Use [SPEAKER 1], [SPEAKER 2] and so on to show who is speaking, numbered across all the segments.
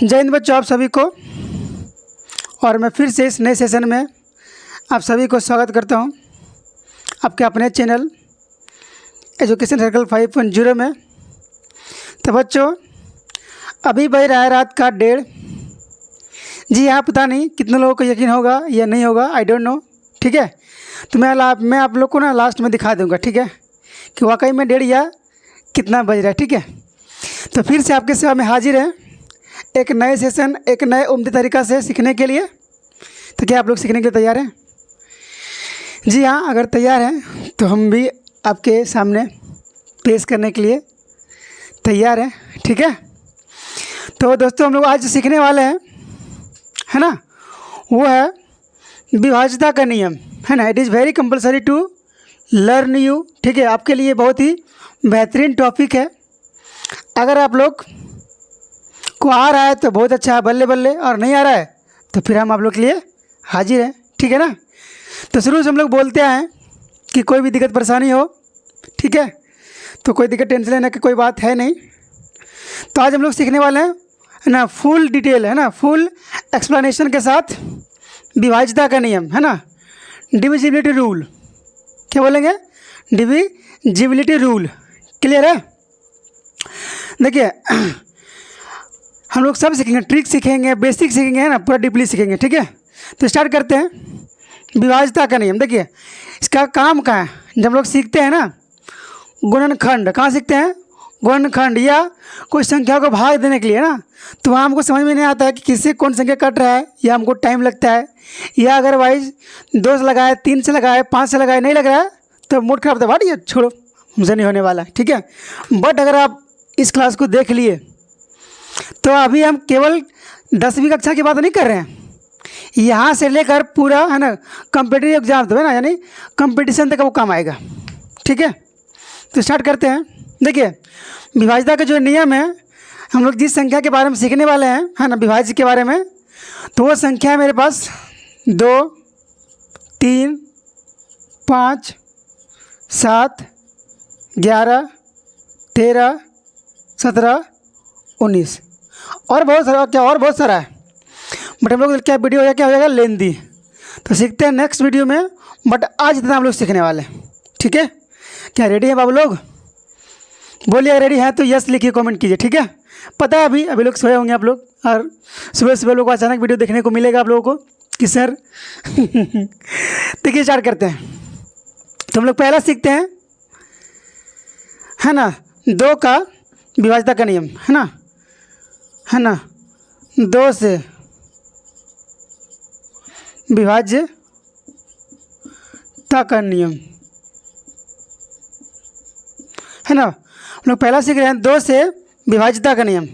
[SPEAKER 1] जय हिंद बच्चों, आप सभी को। और मैं फिर से इस नए सेशन में आप सभी को स्वागत करता हूं आपके अपने चैनल एजुकेशन सर्कल 5.0 में। तो बच्चों, अभी बज रहा है रात का 1:30। जी हाँ, पता नहीं कितने लोगों को यकीन होगा या नहीं होगा, आई डोंट नो। ठीक है, तो मैं आप लोग को ना लास्ट में दिखा दूंगा, ठीक है, कि वाकई में 1:30 या कितना बज रहा है। ठीक है, तो फिर से आपके सेवा में हाजिर है एक नए सेशन, एक नए उम्दा तरीक़ा से सीखने के लिए। तो क्या आप लोग सीखने के लिए तैयार हैं? जी हाँ, अगर तैयार हैं तो हम भी आपके सामने पेश करने के लिए तैयार हैं। ठीक है, तो दोस्तों हम लोग आज सीखने वाले हैं, है ना, वो है विभाज्यता का नियम, है ना। It is very compulsory to learn you. ठीक है, आपके लिए बहुत ही बेहतरीन टॉपिक है। अगर आप लोग को आ रहा है तो बहुत अच्छा है, बल्ले बल्ले, और नहीं आ रहा है तो फिर हम आप लोग के लिए हाजिर हैं। ठीक है ना। तो शुरू से हम लोग बोलते हैं कि कोई भी दिक्कत परेशानी हो, ठीक है, तो कोई दिक्कत टेंशन लेने की कोई बात है नहीं। तो आज हम लोग सीखने वाले हैं, है ना, फुल डिटेल, है ना, फुल एक्सप्लेनेशन के साथ विभाज्यता का नियम, है ना, डिविजिबिलिटी रूल। क्या बोलेंगे? Divisibility rule. क्लियर है? देखिए, हम लोग सब सीखेंगे, ट्रिक सीखेंगे, बेसिक सीखेंगे, है ना, पूरा डीपली सीखेंगे। ठीक है, तो स्टार्ट करते हैं विभाज्यता का नियम। देखिए, इसका काम कहाँ है? जब हम लोग सीखते हैं ना गुणनखंड, कहाँ सीखते हैं? गुणनखंड, या कोई संख्या को भाग देने के लिए ना, तो वहाँ हमको समझ में नहीं आता है कि किससे कौन संख्या कट रहा है, या हमको टाइम लगता है, या अदरवाइज 2 से लगाए, 3 से लगाए, 5 से लगाए, नहीं लग रहा है तो मूड खराब होता है, ये छोड़ो, हमसे नहीं होने वाला है। ठीक है, बट अगर आप इस क्लास को देख लिए तो अभी हम केवल 10वीं कक्षा की बात नहीं कर रहे हैं, यहाँ से लेकर पूरा, है ना, कॉम्पिटिटिव एग्जाम तो है ना, यानी कंपटीशन तक वो काम आएगा। ठीक है, तो स्टार्ट करते हैं। देखिए, विभाज्यता का जो नियम है, हम लोग जिस संख्या के बारे में सीखने वाले हैं, है ना, विभाज्य के बारे में, तो वो संख्या है मेरे पास 2, 3, 5, 7, 11, 13, 17, 19 और बहुत सारा, क्या और बहुत सारा है, बट हम लोग क्या वीडियो हो जाएगा लेंदी, तो सीखते हैं नेक्स्ट वीडियो में। बट आज इतना हम लोग सीखने वाले हैं। ठीक है, क्या रेडी हैं बाबू लोग? बोलिए रेडी हैं तो यस लिखिए, कमेंट कीजिए। ठीक है, पता है अभी लोग सोए होंगे आप लोग, और सुबह सुबह लोगों को अचानक वीडियो देखने को मिलेगा आप लोगों को कि सर देखिए, स्टार्ट करते हैं। तो हम लोग पहला सीखते हैं, है ना, 2 का विभाज्यता का नियम, है ना, 2 से विभाज्यता का नियम, है ना। हम लोग पहला सीख रहे हैं 2 से विभाज्यता का नियम।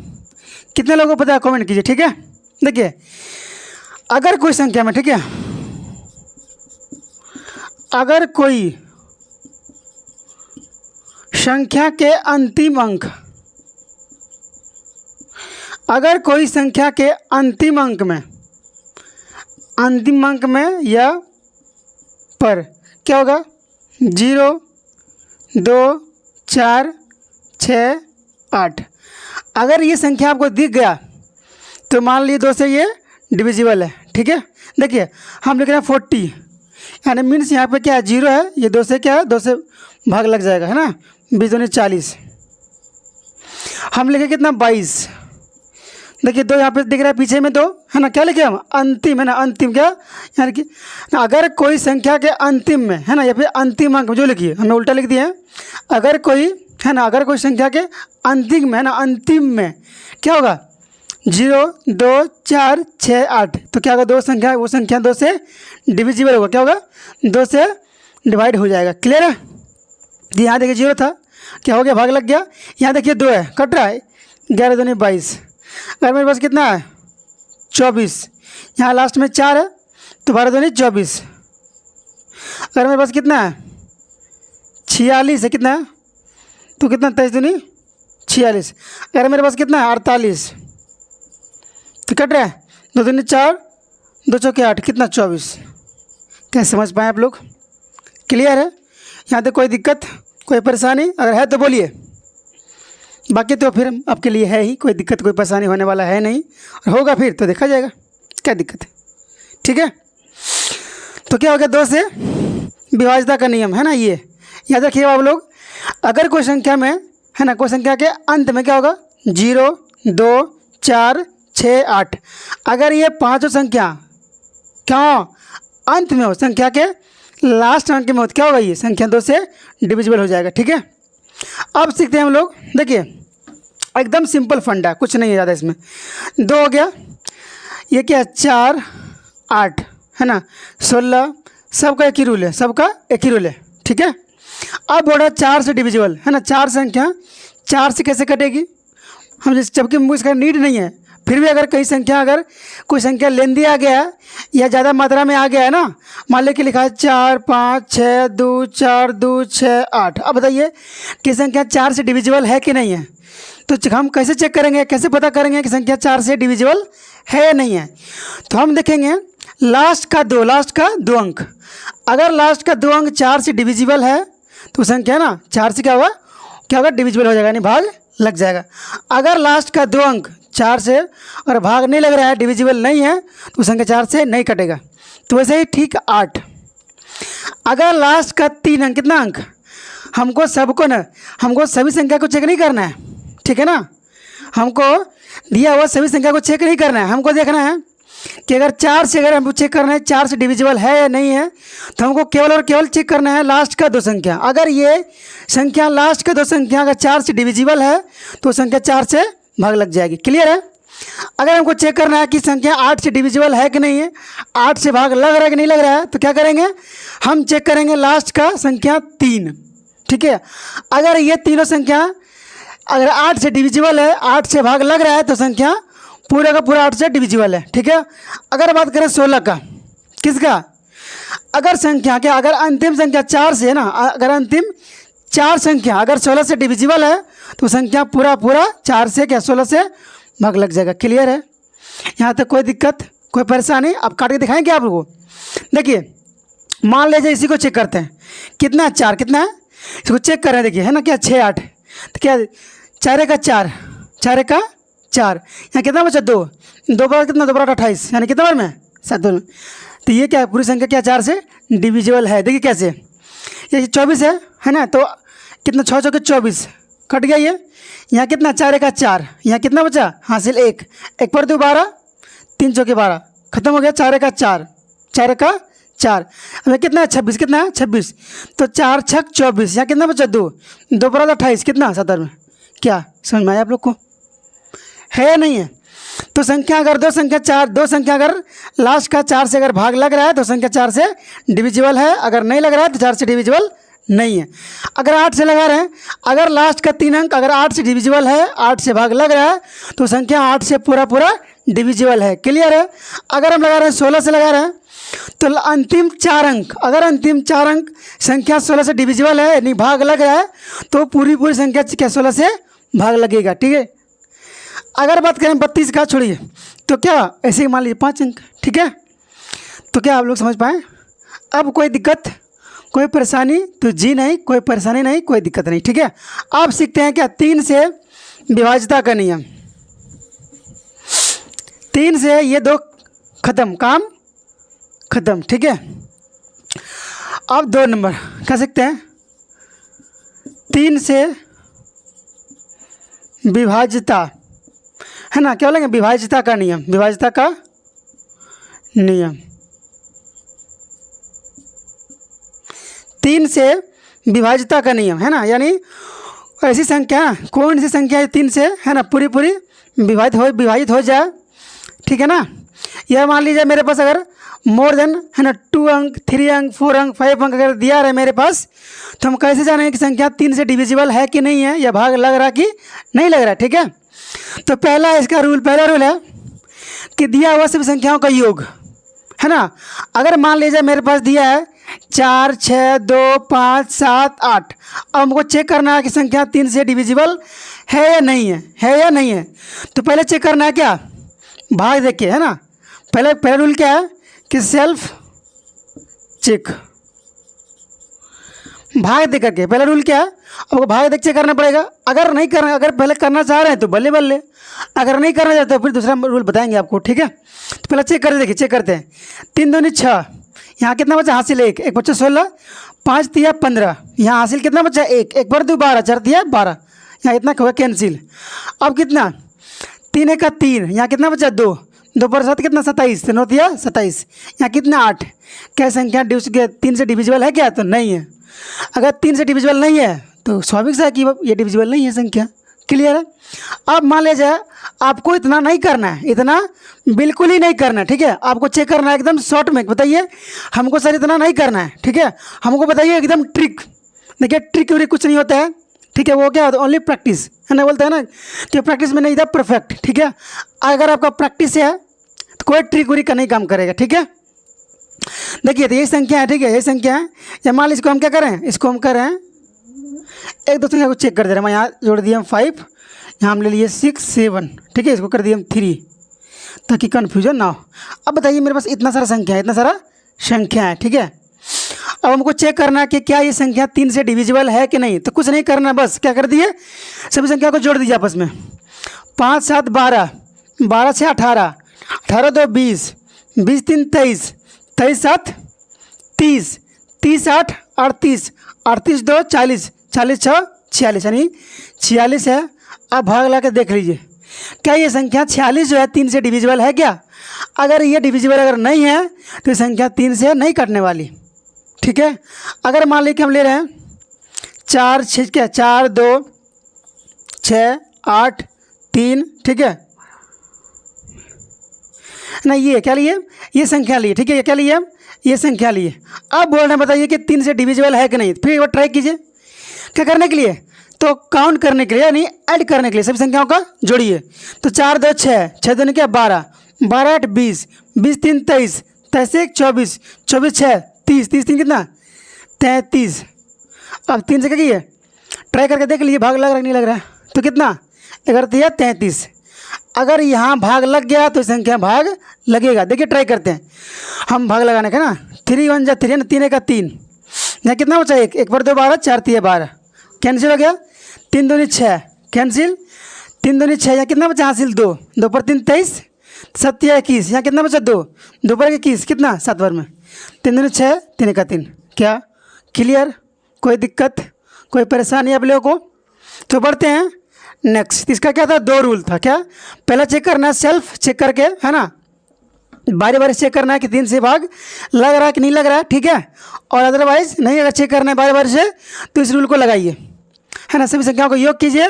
[SPEAKER 1] कितने लोगों को पता है? कमेंट कीजिए। ठीक है, देखिए, अगर कोई संख्या में, ठीक है, अगर कोई संख्या के अंतिम अंक, अगर कोई संख्या के अंतिम अंक में या पर क्या होगा? 0, 2, 4, 6, 8, अगर ये संख्या आपको दिख गया तो मान लीजिए 2 से ये डिविजिबल है। ठीक है, देखिए हम लिख रहे हैं 40, यानी मीन्स यहाँ पे क्या है? 0 है, ये 2 से क्या है? 2 से भाग लग जाएगा, है ना, 20 दूनी 40। हम लिखे कितना? 22। देखिए 2 यहाँ पे दिख रहा है, पीछे में 2, है ना, क्या लिखे हम? अंतिम, है ना, अंतिम क्या, यानी कि अगर कोई संख्या के अंतिम में, है ना, या फिर अंतिम अंक में, जो लिखिए हमने उल्टा लिख दिया है, अगर कोई, है ना, अगर कोई संख्या के अंतिम में, है ना, अंतिम में क्या होगा? 0, 2, 4, 6, 8, तो क्या होगा? 2 संख्या, वो संख्या 2 से डिविजिबल होगा, क्या होगा? 2 से डिवाइड हो जाएगा। क्लियर है? यहाँ देखिए 0 था, क्या हो गया? भाग लग गया। यहाँ देखिए 2 है, कट रहा है, 11 दूनी 22। अगर मेरे पास कितना है? 24। यहाँ लास्ट में 4 है, तो 12 दूनी 24। अगर मेरे पास कितना है? 46 है, कितना है? तो कितना? 23 दूनी 46। अगर मेरे पास कितना है? 48, तो कट रहा है, 2 दूनी 4, 2 चौके 8, कितना? 24। क्या समझ पाए आप लोग? क्लियर है? यहाँ तक कोई दिक्कत, कोई परेशानी अगर है तो बोलिए। बाकी तो फिर आपके लिए है ही, कोई दिक्कत कोई परेशानी होने वाला है नहीं, और होगा फिर तो देखा जाएगा क्या दिक्कत है। ठीक है, तो क्या हो गया, 2 से विभाज्यता का नियम है ना, ये याद रखिएगा आप लोग। अगर कोई संख्या में है ना, कोई संख्या के अंत में क्या होगा, 0, 2, 4, 6, 8, अगर ये पाँचों संख्या क्या अंत में हो, संख्या के लास्ट अंक में हो, क्या होगा, ये संख्या 2 से डिविजिबल हो जाएगा। ठीक है, अब सीखते हैं हम लोग। देखिए एकदम सिंपल फंडा, कुछ नहीं है ज़्यादा इसमें। 2 हो गया, ये क्या है, 4, 8 है ना, 16, सबका एक ही रूल है, सबका एक ही रूल है। ठीक है, अब बोला 4 से डिविजिबल है ना, 4 संख्या 4 से कैसे कटेगी, हम जबकि मुझे इसका नीड नहीं है, फिर भी अगर कई संख्या, अगर कोई संख्या लेंदी आ गया है या ज़्यादा मात्रा में आ गया है ना, मान लें कि लिखा है 4, 5, 6, 2, 4, 2, 6, 8, अब बताइए कि संख्या 4 से डिविजिबल है कि नहीं है। तो हम कैसे चेक करेंगे, कैसे पता करेंगे कि संख्या 4 से डिविजिबल है या नहीं है। तो हम देखेंगे लास्ट का 2 अंक, अगर लास्ट का 2 अंक 4 से डिविजिबल है तो संख्या ना 4 से क्या होगा डिविजिबल हो जाएगा, यानी भाग लग जाएगा। अगर लास्ट का 2 अंक 4 से और भाग नहीं लग रहा है, डिविजिबल नहीं है, तो संख्या 4 से नहीं कटेगा। तो वैसे ही ठीक 8, अगर लास्ट का 3 अंक, कितना अंक, हमको सभी संख्या को चेक नहीं करना है, ठीक है ना, हमको दिया हुआ सभी संख्या को चेक नहीं करना है, हमको देखना है कि अगर 4 से, अगर हमको चेक करना है 4 से डिविजिबल है या नहीं है, तो हमको केवल और केवल चेक करना है लास्ट का 2 संख्या। अगर ये संख्या लास्ट का 2 संख्या अगर 4 से डिविजिबल है तो संख्या 4 से भाग लग जाएगी। क्लियर है। अगर हमको चेक करना है कि संख्या 8 से डिविजिबल है कि नहीं है, 8 से भाग लग रहा है कि नहीं लग रहा है, तो क्या करेंगे, हम चेक करेंगे लास्ट का संख्या 3। ठीक है, अगर ये तीनों संख्या अगर 8 से डिविजिबल है, 8 से भाग लग रहा है, तो संख्या पूरा का पूरा 8 से डिविजिबल है। ठीक है, अगर बात करें 16 का, किसका, अगर संख्या क्या, अगर अंतिम संख्या 4 से है ना, अगर अंतिम 4 संख्या अगर 16 से डिविजिबल है तो संख्या पूरा 4 से क्या 16 से भाग लग जाएगा। क्लियर है, यहाँ तक कोई दिक्कत कोई परेशानी। अब काट के दिखाएंगे आप लोगों को। देखिए मान लीजिए इसी को चेक करते हैं, कितना है 4, कितना है, इसको चेक कर रहे हैं। देखिए है ना, क्या 6, 8, तो क्या 4 का 4, 4 का 4, यहाँ कितना बचा 2, 2 बार कितना, 2 बार 28, यानी कितना बार में 7 बार में। तो ये क्या है, पूरी संख्या क्या 4 से डिविजिबल है। देखिए कैसे, ये 24 है ना, तो कितना 6 चौके 24 कट गया ये, यहाँ कितना 4 का 4, यहाँ कितना बचा हासिल 1, 1 पर 2 12, 3 चौके 12 खत्म हो गया, 4 का 4, 4 का 4, अब कितना है 26, कितना है 26, तो 4 छक 24, यहाँ कितना बचा 2, 2 पर 28, कितना 7 में। क्या समझ में आया आप लोग को, है या नहीं है। तो संख्या अगर 2 संख्या अगर लास्ट का 4 से अगर भाग लग रहा है तो संख्या 4 से डिविजिबल है, अगर नहीं लग रहा है तो 4 से डिविजिबल नहीं है। अगर 8 से लगा रहे हैं, अगर लास्ट का 3 अंक अगर 8 से डिविजिबल है, 8 से भाग लग रहा है, तो संख्या 8 से पूरा डिविजिबल है। क्लियर है। अगर हम लगा रहे हैं 16 से लगा रहे हैं, तो अंतिम 4 अंक, अगर अंतिम 4 अंक संख्या 16 से डिविजिबल है यानी भाग लग रहा है, तो पूरी संख्या क्या 16 से भाग लगेगा। ठीक है, अगर बात करें 32 का, छोड़िए, तो क्या ऐसे ही मान लीजिए 5 अंक। ठीक है, तो क्या आप लोग समझ पाए। अब कोई दिक्कत कोई परेशानी तो जी नहीं, कोई परेशानी नहीं, कोई दिक्कत नहीं। ठीक है, आप सीखते हैं क्या 3 से विभाज्यता का नियम। 3 से ये 2 खत्म, काम खत्म। ठीक है, अब 2 नंबर क्या सीखते हैं, 3 से विभाज्यता है ना, क्या बोलेंगे, विभाज्यता का नियम, विभाज्यता का नियम। 3 से विभाज्यता का नियम है ना, यानी ऐसी संख्या, कौन सी संख्या 3 से है ना पूरी विभाजित हो जाए। ठीक है ना, यह मान लीजिए मेरे पास अगर मोर देन है ना 2 अंक, 3 अंक, 4 अंक, 5 अंक अगर दिया रहा है मेरे पास, तो हम कैसे जानेंगे कि संख्या 3 से डिविजिबल है कि नहीं है, या भाग लग रहा कि नहीं लग रहा है। ठीक है, तो पहला रूल है कि दिया हुआ सभी संख्याओं का योग है ना। अगर मान लीजिए मेरे पास दिया है 4, 6, 2, 5, 7, 8, अब हमको चेक करना है कि संख्या 3 से डिविजिबल है या नहीं है, तो पहले चेक करना है क्या, भाग देख के है ना। पहला रूल क्या है कि सेल्फ चेक, भाग दे करके। पहला रूल क्या है, आपको भाग देख चेक करना पड़ेगा। अगर नहीं करना, अगर पहले करना चाह रहे हैं तो बल्ले बल्ले, अगर नहीं करना चाहते तो फिर दूसरा रूल बताएंगे आपको, ठीक है। तो पहले चेक करते, देखिए चेक करते हैं। 3 दूनी 6, यहाँ कितना बचा हासिल, एक बच्चा 16, 5 तिया 15, यहाँ हासिल कितना बचा, एक पर 2 12, 4 तिया 12, यहाँ इतना हुआ कैंसिल। अब कितना, 3 एक का 3, यहाँ कितना बचा 2, 2 पर 7 कितना 27, 9 तिया 27, यहाँ कितना 8। क्या संख्या 3 से डिविजिबल है क्या, तो नहीं है। अगर 3 से डिविजिबल नहीं है तो स्वाभाविक सा है कि ये डिविजिबल नहीं है संख्या। क्लियर है। अब मान लीजिए आपको इतना नहीं करना है, इतना बिल्कुल ही नहीं करना है, ठीक है। आपको चेक करना है एकदम शॉर्ट में, बताइए हमको सर इतना नहीं करना है, ठीक है। हमको बताइए एकदम ट्रिक। देखिए ट्रिक व्रिक कुछ नहीं होता है, ठीक है। वो क्या होता है, ओनली प्रैक्टिस है ना, बोलते हैं ना कि प्रैक्टिस में नहीं था परफेक्ट, ठीक है। अगर आपका प्रैक्टिस है तो कोई ट्रिक व्रिक का नहीं काम करेगा, ठीक है। देखिए तो ये संख्या है, ठीक है, ये संख्या है। या मान लीजिए इसको हम क्या करें, इसको हम करें एक दो संख्या को चेक कर दे रहे हैं। मैं यहाँ जोड़ दिए हम 5, यहाँ हम ले लिए 6 7, ठीक है। इसको कर दिए हम 3 ताकि कन्फ्यूजन ना हो। अब बताइए मेरे पास इतना सारा संख्या है, इतना सारा संख्या है, ठीक है। अब हमको चेक करना है कि क्या ये संख्या 3 से डिविजिबल है कि नहीं। तो कुछ नहीं करना, बस क्या कर दिए, सभी संख्या को जोड़ दीजिए आपस में। 5 7 12, 12 6 18, 18 2 20, 20 3 23, 23 7 30, 30 8 38, 38 2 40, 40 6 46, यानी 46 है। अब भाग ला के देख लीजिए क्या ये संख्या 46 जो है 3 से डिविजिबल है क्या। अगर ये डिविजिबल अगर नहीं है तो ये संख्या 3 से नहीं कटने वाली, ठीक है। अगर मान लीजिए कि हम ले रहे हैं 4 6 क्या 4 2 6 8 3, ठीक है ना, ये क्या लिए, ये संख्या लिए, ठीक है। ये क्या लिए, ये संख्या लिए। अब बोल रहे हैं बताइए कि 3 से डिविजिबल है कि नहीं। फिर एक बार ट्राई कीजिए, क्या करने के लिए, तो काउंट करने के लिए यानी ऐड करने के लिए सभी संख्याओं का जोड़िए। तो 4 2 6, 6 2 क्या 12, 12 8 20, 20 3 23, 23 1 24, 24 6 30, 30 3 कितना 33। अब 3 से क्या कीजिए, ट्राई करके देख लीजिए भाग लग रहा है नहीं लग रहा है, तो कितना 11 33। अगर यहाँ भाग लग गया तो संख्या भाग लगेगा। देखिए ट्राई करते हैं हम भाग लगाने का ना। 3 1 जा 3 है ना, 3 1 3, यहाँ कितना बचा, एक पर 2 12, 4 3 12, कैंसिल हो गया। 3 2 6 कैंसिल, 3 2 6, यहाँ कितना बचा हासिल 2, 2 पर 3 23, 7 21, यहाँ कितना बचा 2, 2 पर 21 कितना 7 बार में, 3 2 6, 3 1 3। क्या क्लियर, कोई दिक्कत कोई परेशानी आप लोगों को। तो बढ़ते हैं नेक्स्ट। इसका क्या था, 2 रूल था। क्या, पहला चेक करना है सेल्फ चेक करके, है ना, बारी बारी चेक करना है कि 3 से भाग लग रहा है कि नहीं लग रहा है, ठीक है। और अदरवाइज नहीं अगर चेक करना है बारी बारी से तो इस रूल को लगाइए, है ना। सभी संख्याओं को योग कीजिए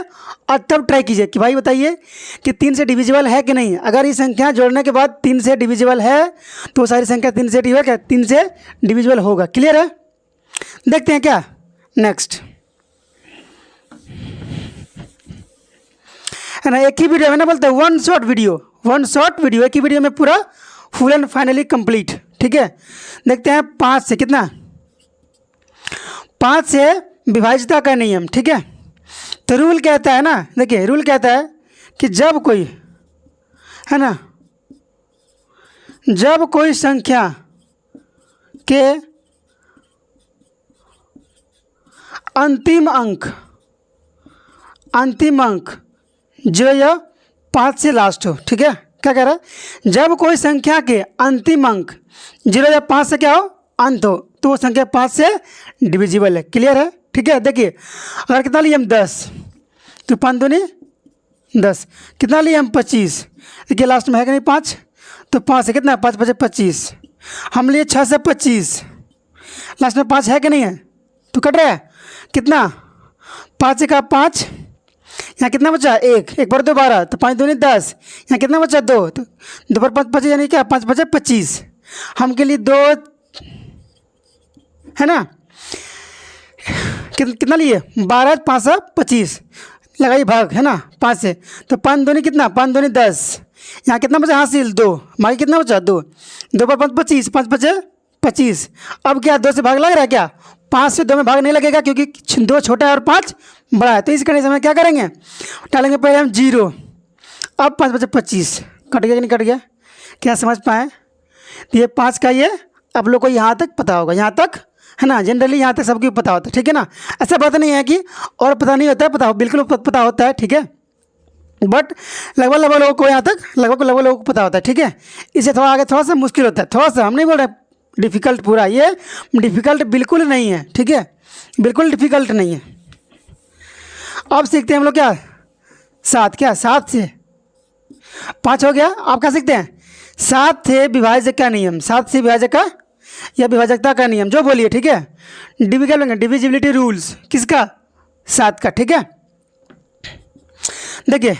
[SPEAKER 1] और तब ट्राई कीजिए कि भाई बताइए कि 3 से डिविजिबल है कि नहीं। अगर ये संख्या जोड़ने के बाद 3 से डिविजिबल है तो सारी संख्या 3 से डिविजिबल क्या 3 से डिविजिबल होगा। क्लियर है। देखते हैं क्या नेक्स्ट, है ना। एक ही वीडियो है ना, बोलते हैं वन शॉट वीडियो, एक ही वीडियो में पूरा फुल एंड फाइनली कंप्लीट, ठीक है। देखते हैं 5 से कितना, 5 से विभाज्यता का नियम, ठीक है। तो रूल कहता है ना, देखिए रूल कहता है कि जब कोई, है ना, जब कोई संख्या के अंतिम अंक जो यह 5 से लास्ट हो, ठीक है। क्या कह रहा है, जब कोई संख्या के अंतिम अंक 0 या 5 से क्या हो अंत हो तो वो संख्या 5 से डिविजिबल है। क्लियर है, ठीक है। देखिए अगर कितना लिए हम 10 तो 5 दूनी 10, कितना लिए हम 25, देखिए लास्ट में है कि नहीं 5, तो 5 से कितना 5 5 25, हम लिए 6 से 25, लास्ट में 5 है कि नहीं है, तो कट रहा है कितना 5 से का 5, यहाँ कितना बचा 1, 1 पर 2 12, तो 5 दूनी 10, यहाँ कितना बचा 2, तो 2 पर 5 25, यानी क्या 5 5 25, हम के लिए 2, है ना, कितना लिए 12 5 25, लगाइए भाग, है ना 5 से, तो 5 दूनी कितना 5 दूनी 10, यहाँ कितना बचा हासिल 2, बाकी कितना बचा 2, 2 पर 5 25, 5 5 25। अब क्या 2 से भाग लग रहा है क्या, 5 से 2 में भाग नहीं लगेगा क्योंकि 2 छोटा है और 5 बड़ा है। तो इस कंडीशन में क्या करेंगे, डालेंगे पहले हम 0, अब 5 5 25, कट गया कि नहीं कट गया, क्या समझ पाए। तो ये 5 का ये आप लोग को यहाँ तक पता होगा, यहाँ तक है ना। जनरली यहाँ तक सबको पता होता है, ठीक है ना। ऐसा बात नहीं है कि और पता नहीं होता है, पता हो, बिल्कुल पता होता है, ठीक है। बट लगभग लोगों को यहाँ तक लगभग लोगों को पता होता है, ठीक है। इससे थोड़ा आगे थोड़ा सा मुश्किल होता है, थोड़ा सा, हम नहीं बोल रहे डिफ़िकल्ट पूरा, ये डिफ़िकल्ट बिल्कुल नहीं है, ठीक है, बिल्कुल डिफ़िकल्ट नहीं है। अब सीखते हैं हम लोग क्या, 7, क्या 7 से 5 हो गया। आप क्या सीखते हैं, 7 से विभाजक का नियम, 7 से विभाजक का या विभाजकता का नियम जो बोलिए, ठीक है। डिविजिबिलिटी रूल्स किसका, 7 का, ठीक है। देखिए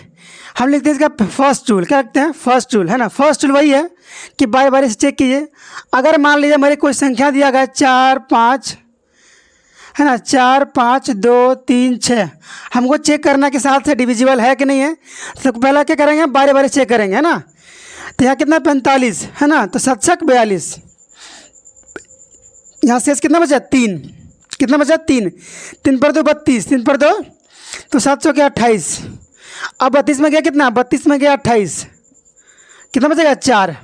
[SPEAKER 1] हम लिखते हैं इसका फर्स्ट रूल, क्या लिखते हैं, फर्स्ट रूल, है ना। फर्स्ट रूल वही है कि बारी बारी से चेक कीजिए। अगर मान लीजिए मेरे कोई संख्या दिया गया 4 5, है ना, 4 5 2 3 6, हमको चेक करना कि 7 से डिविजिबल है कि नहीं है। तो पहला क्या करेंगे, बारी बारी चेक करेंगे, है ना। तो यहाँ कितना 45, है ना, तो 7 छक 42, यहाँ शेष कितना बचा 3, कितना बचा 3, 3 पर 2 32, 3 पर 2 तो 700 के 28। अब 32 में गया कितना, 32 में गया 28, कितना बचेगा 4,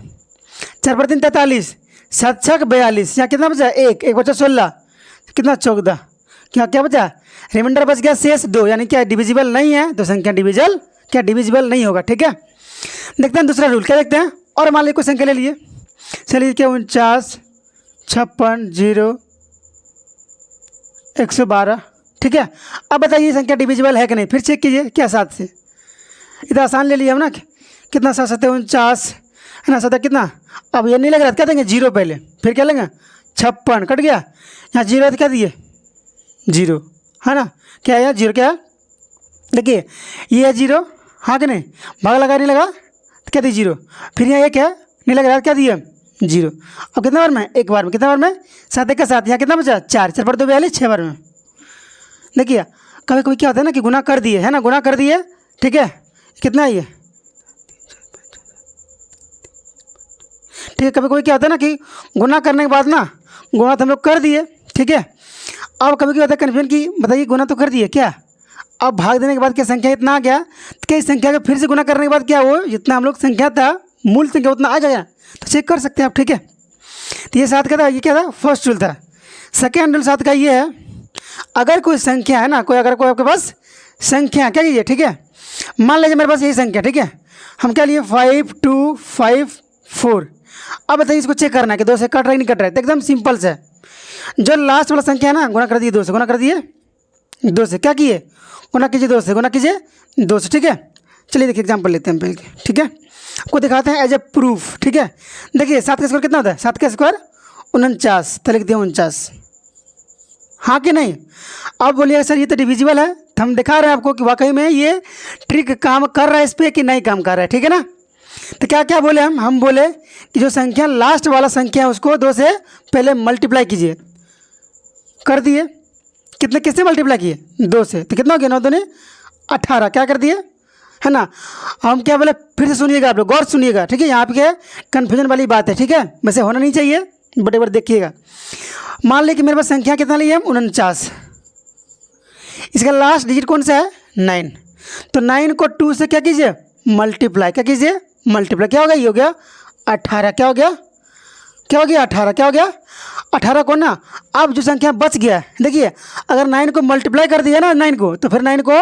[SPEAKER 1] 4 पर 3 43, 7 छक 42, यहाँ कितना बचा 1, 1 बचा 16, कितना 14, क्या बचा, रिमाइंडर बच गया शेष 2, यानी क्या डिविजिबल नहीं है, तो संख्या डिविजिबल नहीं होगा, ठीक है। देखते हैं दूसरा रूल, क्या देखते हैं। और मान लीजिए कोई संख्या ले लिए, चलिए क्या 49 56 0 112, ठीक है। अब बताइए संख्या डिविजिबल है कि नहीं, फिर चेक कीजिए क्या 7 से, इतना आसान ले लिया हम ना, कितना 7 7 49, है ना, 7 कितना, अब ये नहीं लग रहा क्या देंगे 0 पहले, फिर क्या लेंगे 56, कट गया, यहाँ 0 तो क्या दिए 0, है ना, क्या है यहाँ 0, क्या है, देखिए ये है 0, हाँ कि नहीं, भाग लगा नहीं लगा तो क्या दिए 0, फिर यहाँ ये क्या नहीं लग रहा क्या दिए 0। अब कितना बार में, एक बार में, कितना बार में 7 1 का 7, यहाँ कितना बचा 4, 4 पर 2 42, 6 बार में। देखिए कभी कभी क्या होता है ना कि गुना कर दिए, है ना, गुना कर दिए, ठीक है, कितना है ये, ठीक है। कभी कभी क्या होता है ना कि गुना करने के बाद ना, गुना तो हम लोग कर दिए, ठीक है। अब कभी कभी होता है कन्फ्यूजन कि बताइए गुना तो कर दिए क्या, अब भाग देने के बाद क्या संख्या इतना आ गया, तो क्या इस संख्या को फिर से गुना करने के बाद क्या वो जितना हम लोग संख्या था मूल संख्या उतना आ गया, तो चेक कर सकते हैं आप, ठीक है। तो ये 7 का था, ये क्या था, फर्स्ट रूल था। सेकेंड रूल 7 का ये है, अगर कोई संख्या है ना, अगर कोई आपके पास संख्या क्या कीजिए, ठीक है, मान लीजिए मेरे पास यही संख्या, ठीक है, हम क्या लिए 5 2 5 4। अब बताइए इसको चेक करना है कि 2 से कट रहा है नहीं कट रहा है, तो एकदम सिंपल से जो लास्ट वाला संख्या है ना, गुना कर दिए 2 से, गुना कर दिए 2 से, क्या किए गुना कीजिए 2 से, गुना कीजिए 2 से, ठीक है। चलिए देखिए एग्जाम्पल लेते हैं पहले, ठीक है, आपको दिखाते हैं एज ए प्रूफ, ठीक है। देखिए 7 का स्क्वायर कितना होता है, 7 का स्क्वायर 49, तो लिख दिया 49, हाँ कि नहीं। अब बोलिए सर ये तो डिविजिबल है, तो हम दिखा रहे हैं आपको कि वाकई में ये ट्रिक काम कर रहा है इस पर कि नहीं काम कर रहा है, ठीक है ना। तो क्या क्या बोले हम बोले कि जो संख्या लास्ट वाला संख्या है उसको 2 से पहले मल्टीप्लाई कीजिए, कर दिए, कितने किससे मल्टीप्लाई किए 2 से, तो कितना हो गया 9 दूनी 18, क्या कर दिए, है ना। हम क्या बोले फिर से सुनिएगा, आप लोग गौर सुनिएगा, ठीक है, यहाँ पे कन्फ्यूजन वाली बात है, ठीक है, वैसे होना नहीं चाहिए, बड़े बड़े देखिएगा। मान लीजिए कि मेरे पास संख्या कितना ली है 49, इसका लास्ट डिजिट कौन सा है 9, तो 9 को 2 से क्या कीजिए मल्टीप्लाई, क्या कीजिए मल्टीप्लाई, क्या हो गया, ये हो गया 18, क्या हो गया 18, क्या हो गया 18 को ना। अब जो संख्या बच गया है, देखिए अगर 9 को मल्टीप्लाई कर दिया ना 9 को, तो फिर 9 को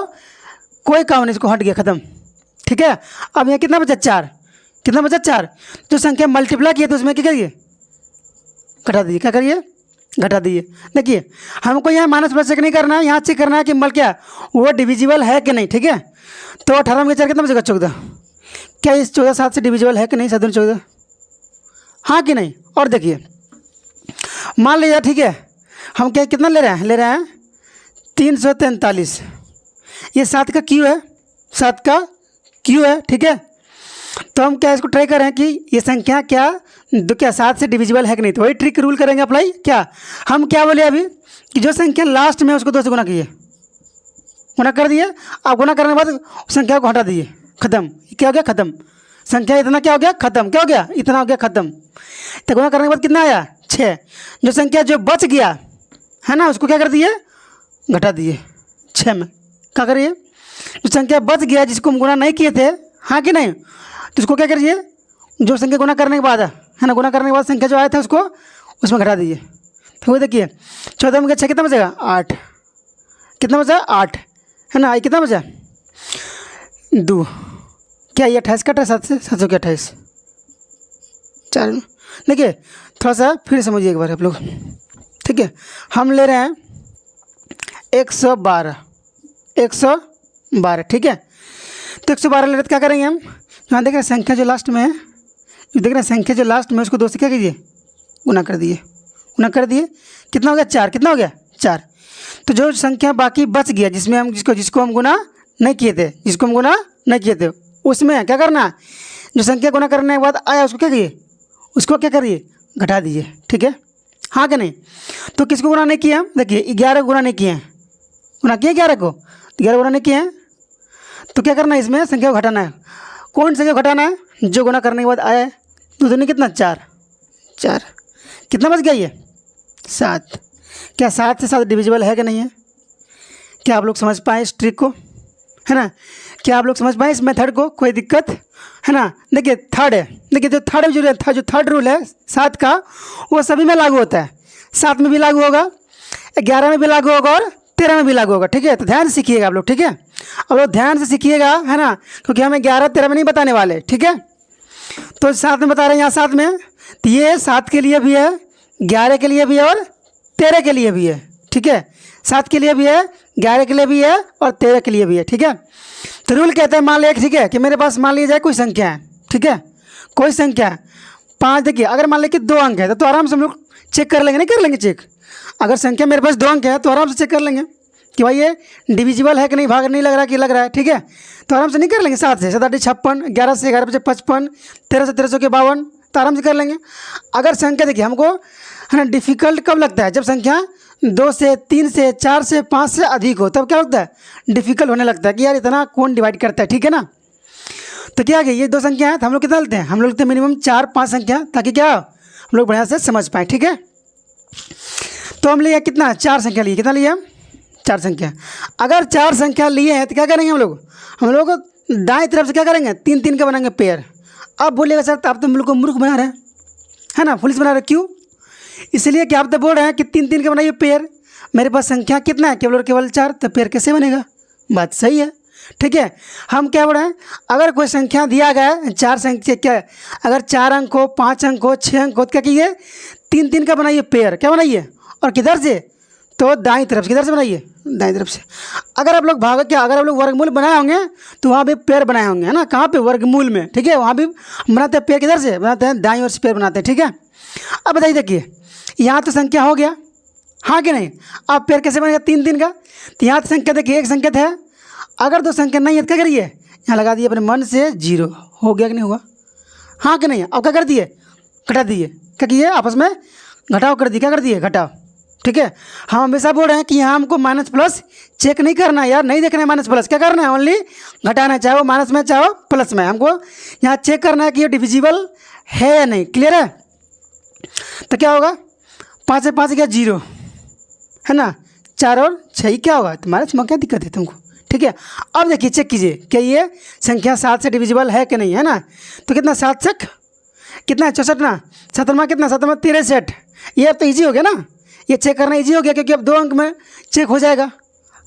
[SPEAKER 1] कोई काम नहीं, इसको हट गया ख़त्म, ठीक है। अब यहाँ कितना बचा 4, कितना बचा 4, जो संख्या मल्टीप्लाई किया तो उसमें क्या करिए घटा दीजिए, क्या करिए घटा दीजिए। देखिए हमको यहाँ माइनस प्लस चेक नहीं करना है, यहाँ चेक करना है कि मल क्या वो डिविजिबल है कि नहीं, ठीक है। तो 18 में 4 कितना बचेगा 14, क्या इस 14 7 से डिविजिबल है कि नहीं, 7 14, हाँ कि नहीं। और देखिए मान लीजिए, ठीक है, हम क्या कितना ले रहे हैं 343, ये 7 का क्यू है, 7 का क्यू है, ठीक है। तो हम क्या इसको ट्राई कर रहे हैं कि ये संख्या क्या 7 से डिविजिबल है कि नहीं, तो वही ट्रिक रूल करेंगे अप्लाई। क्या हम क्या बोले अभी कि जो संख्या लास्ट में उसको 2 से गुना कीजिए, गुना कर दिए, अब गुना करने के बाद संख्या को हटा दीजिए, खत्म, क्या हो गया खत्म, संख्या इतना क्या हो गया खत्म, क्या हो गया इतना हो गया खत्म। तो गुना करने के बाद कितना आया 6, जो संख्या जो बच गया है ना उसको क्या कर दिए घटा दिए 6 में, क्या करिए जो संख्या बच गया जिसको हम गुना नहीं किए थे, हाँ कि नहीं, तो उसको क्या करिए जो संख्या गुना करने के बाद है ना, गुना करने के बाद संख्या जो आया था उसको उसमें घटा दीजिए, तो वो देखिए 14 में 6 कितना बचेगा 8, कितना बचा 8 है ना, ये कितना बचा 2, क्या ये 28 कट है 7 से, 7 के 28 4। देखिए थोड़ा सा फिर समझिए एक बार आप लोग, ठीक है। हम ले रहे हैं 112, 112 ठीक है। तो 112 ले रहे तो क्या करेंगे हम, यहाँ देख रहे हैं संख्या जो लास्ट में है, जो देख रहे हैं संख्या जो लास्ट में उसको 2 से क्या कीजिए गुना कर दिए, गुना कर दिए कितना हो गया 4, कितना हो गया 4। तो जो संख्या बाकी बच गया जिसमें हम जिसको हम गुना नहीं किए थे, जिसको हम गुना नहीं किए थे, उसमें क्या करना है, जो संख्या गुना करने के बाद आया उसको क्या करिए, उसको क्या करिए घटा दीजिए, ठीक है हाँ कि नहीं। तो किसको गुना नहीं किया, देखिए 11 गुना नहीं किए हैं, गुना किए 11 को, 11 गुना नहीं किए हैं, तो क्या करना है इसमें संख्या को घटाना है। कौन संख्या घटाना है, जो गुना करने के बाद आया है, तो नहीं कितना 4, 4 कितना बच गया ये 7। क्या 7 से 7 डिविजिबल है कि नहीं है, क्या आप लोग समझ पाए इस ट्रिक को, है ना, क्या आप लोग समझ पाए इस मेथड को, कोई दिक्कत है ना। देखिए थर्ड है, देखिए जो थर्ड रूल है 7 का, वो सभी में लागू होता है, 7 में भी लागू होगा, 11 में भी लागू होगा और 13 में भी लागू होगा, ठीक है। तो ध्यान से सीखिएगा आप लोग, ठीक है, अब लोग ध्यान से सीखिएगा, है ना, क्योंकि हमें 11 13 में नहीं बताने वाले, ठीक है। तो 7 में बता रहे हैं यहाँ 7 में, तो ये 7 के लिए भी है, 11 के लिए भी है और 13 के लिए भी है, ठीक है। 7 के लिए भी है, 11 के लिए भी है और 13 के लिए भी है, ठीक है। तो रूल कहते हैं, मान लिया ठीक है कि मेरे पास मान लिया जाए कोई संख्या है, ठीक है, कोई संख्या है 5। देखिए अगर मान लिया कि 2 अंक है तो आराम से हम लोग चेक कर लेंगे, नहीं कर लेंगे चेक, अगर संख्या मेरे पास 2 अंक है तो आराम से चेक कर लेंगे कि भाई ये डिविजिबल है कि नहीं, भाग नहीं लग रहा कि लग रहा है, ठीक है। तो आराम से नहीं कर लेंगे, 7 से 7 8 56, 11 से 11 55, 13 से 52, तो आराम से कर लेंगे। अगर संख्या देखिए हमको है ना डिफ़िकल्ट कब लगता है, जब संख्या 2 से 3 से 4 से 5 से अधिक हो, तब क्या लगता है डिफ़िकल्ट होने लगता है कि यार इतना कौन डिवाइड करता है, ठीक है ना। तो क्या है ये 2 संख्या है तो हम लोग कितना लेते हैं, हम लोग लेते हैं मिनिमम 4 5 संख्या, ताकि क्या हम लोग बढ़िया से समझ पाएँ, ठीक है। तो हम लिए कितना 4 संख्या लिए, कितना लिए हम 4 संख्या। अगर 4 संख्या लिए हैं तो क्या करेंगे हम लोग दाएं तरफ से क्या करेंगे 3 3 का बनाएंगे पेयर। अब बोलिएगा सर आप तो हम लोग को मूर्ख बना रहे हैं, है ना, पुलिस बना रहे, क्यों, इसलिए कि आप तो बोल रहे हैं कि 3 3 का बनाइए पेयर, मेरे पास संख्या कितना है केवल और केवल 4, तो पेयर कैसे बनेगा, बात सही है, ठीक है। हम क्या बोल रहे हैं, अगर कोई संख्या दिया गया है 4 संख्या, क्या है अगर 4 अंक हो 5 अंक हो 6 अंक हो, तो क्या कीजिए 3 3 का बनाइए पेयर, क्या बनाइए, और किधर से, तो दाईं तरफ से, किधर से बनाइए दाईं तरफ से। अगर आप लोग भाग क्या अगर आप लोग वर्गमूल बनाए होंगे तो वहाँ भी पेयर बनाए होंगे, है ना, कहाँ पे वर्गमूल में, ठीक है, वहाँ भी बनाते हैं पेयर, किधर से बनाते हैं दाईं ओर से पेयर बनाते हैं, ठीक है। अब बताइए देखिए यहाँ तो संख्या हो गया, हाँ कि नहीं, अब पेयर कैसे बनेगा 3 3 का, तो यहाँ तो संख्या देखिए एक संख्या है, अगर 2 संख्या नहीं है तो क्या करिए यहाँ लगा दिए अपने मन से 0, हो गया कि नहीं हुआ, हाँ कि नहीं। अब क्या कर दिए घटा दिए, क्या किए आपस में घटाव कर दिए, क्या कर दिए घटाव, ठीक है। हम हमेशा बोल रहे हैं कि यहाँ हमको माइनस प्लस चेक नहीं करना है यार, नहीं देखना है माइनस प्लस, क्या करना है ओनली घटाना है, चाहे वो माइनस में चाहे वो प्लस में, हमको यहाँ चेक करना है कि ये डिविजिबल है या नहीं, क्लियर है। तो क्या होगा 5 से 5 क्या 0, है ना, 4 और 6 क्या होगा, तुम्हारे में क्या दिक्कत है तुमको, ठीक है। अब देखिए चेक कीजिए क्या ये संख्या 7 से डिविजिबल है कि नहीं, है ना। तो कितना 7 से कितना 64 ना, 7 कितना 7 63, ये अब तो ईजी हो गया ना, ये चेक करना इजी हो गया क्योंकि अब 2 अंक में चेक हो जाएगा,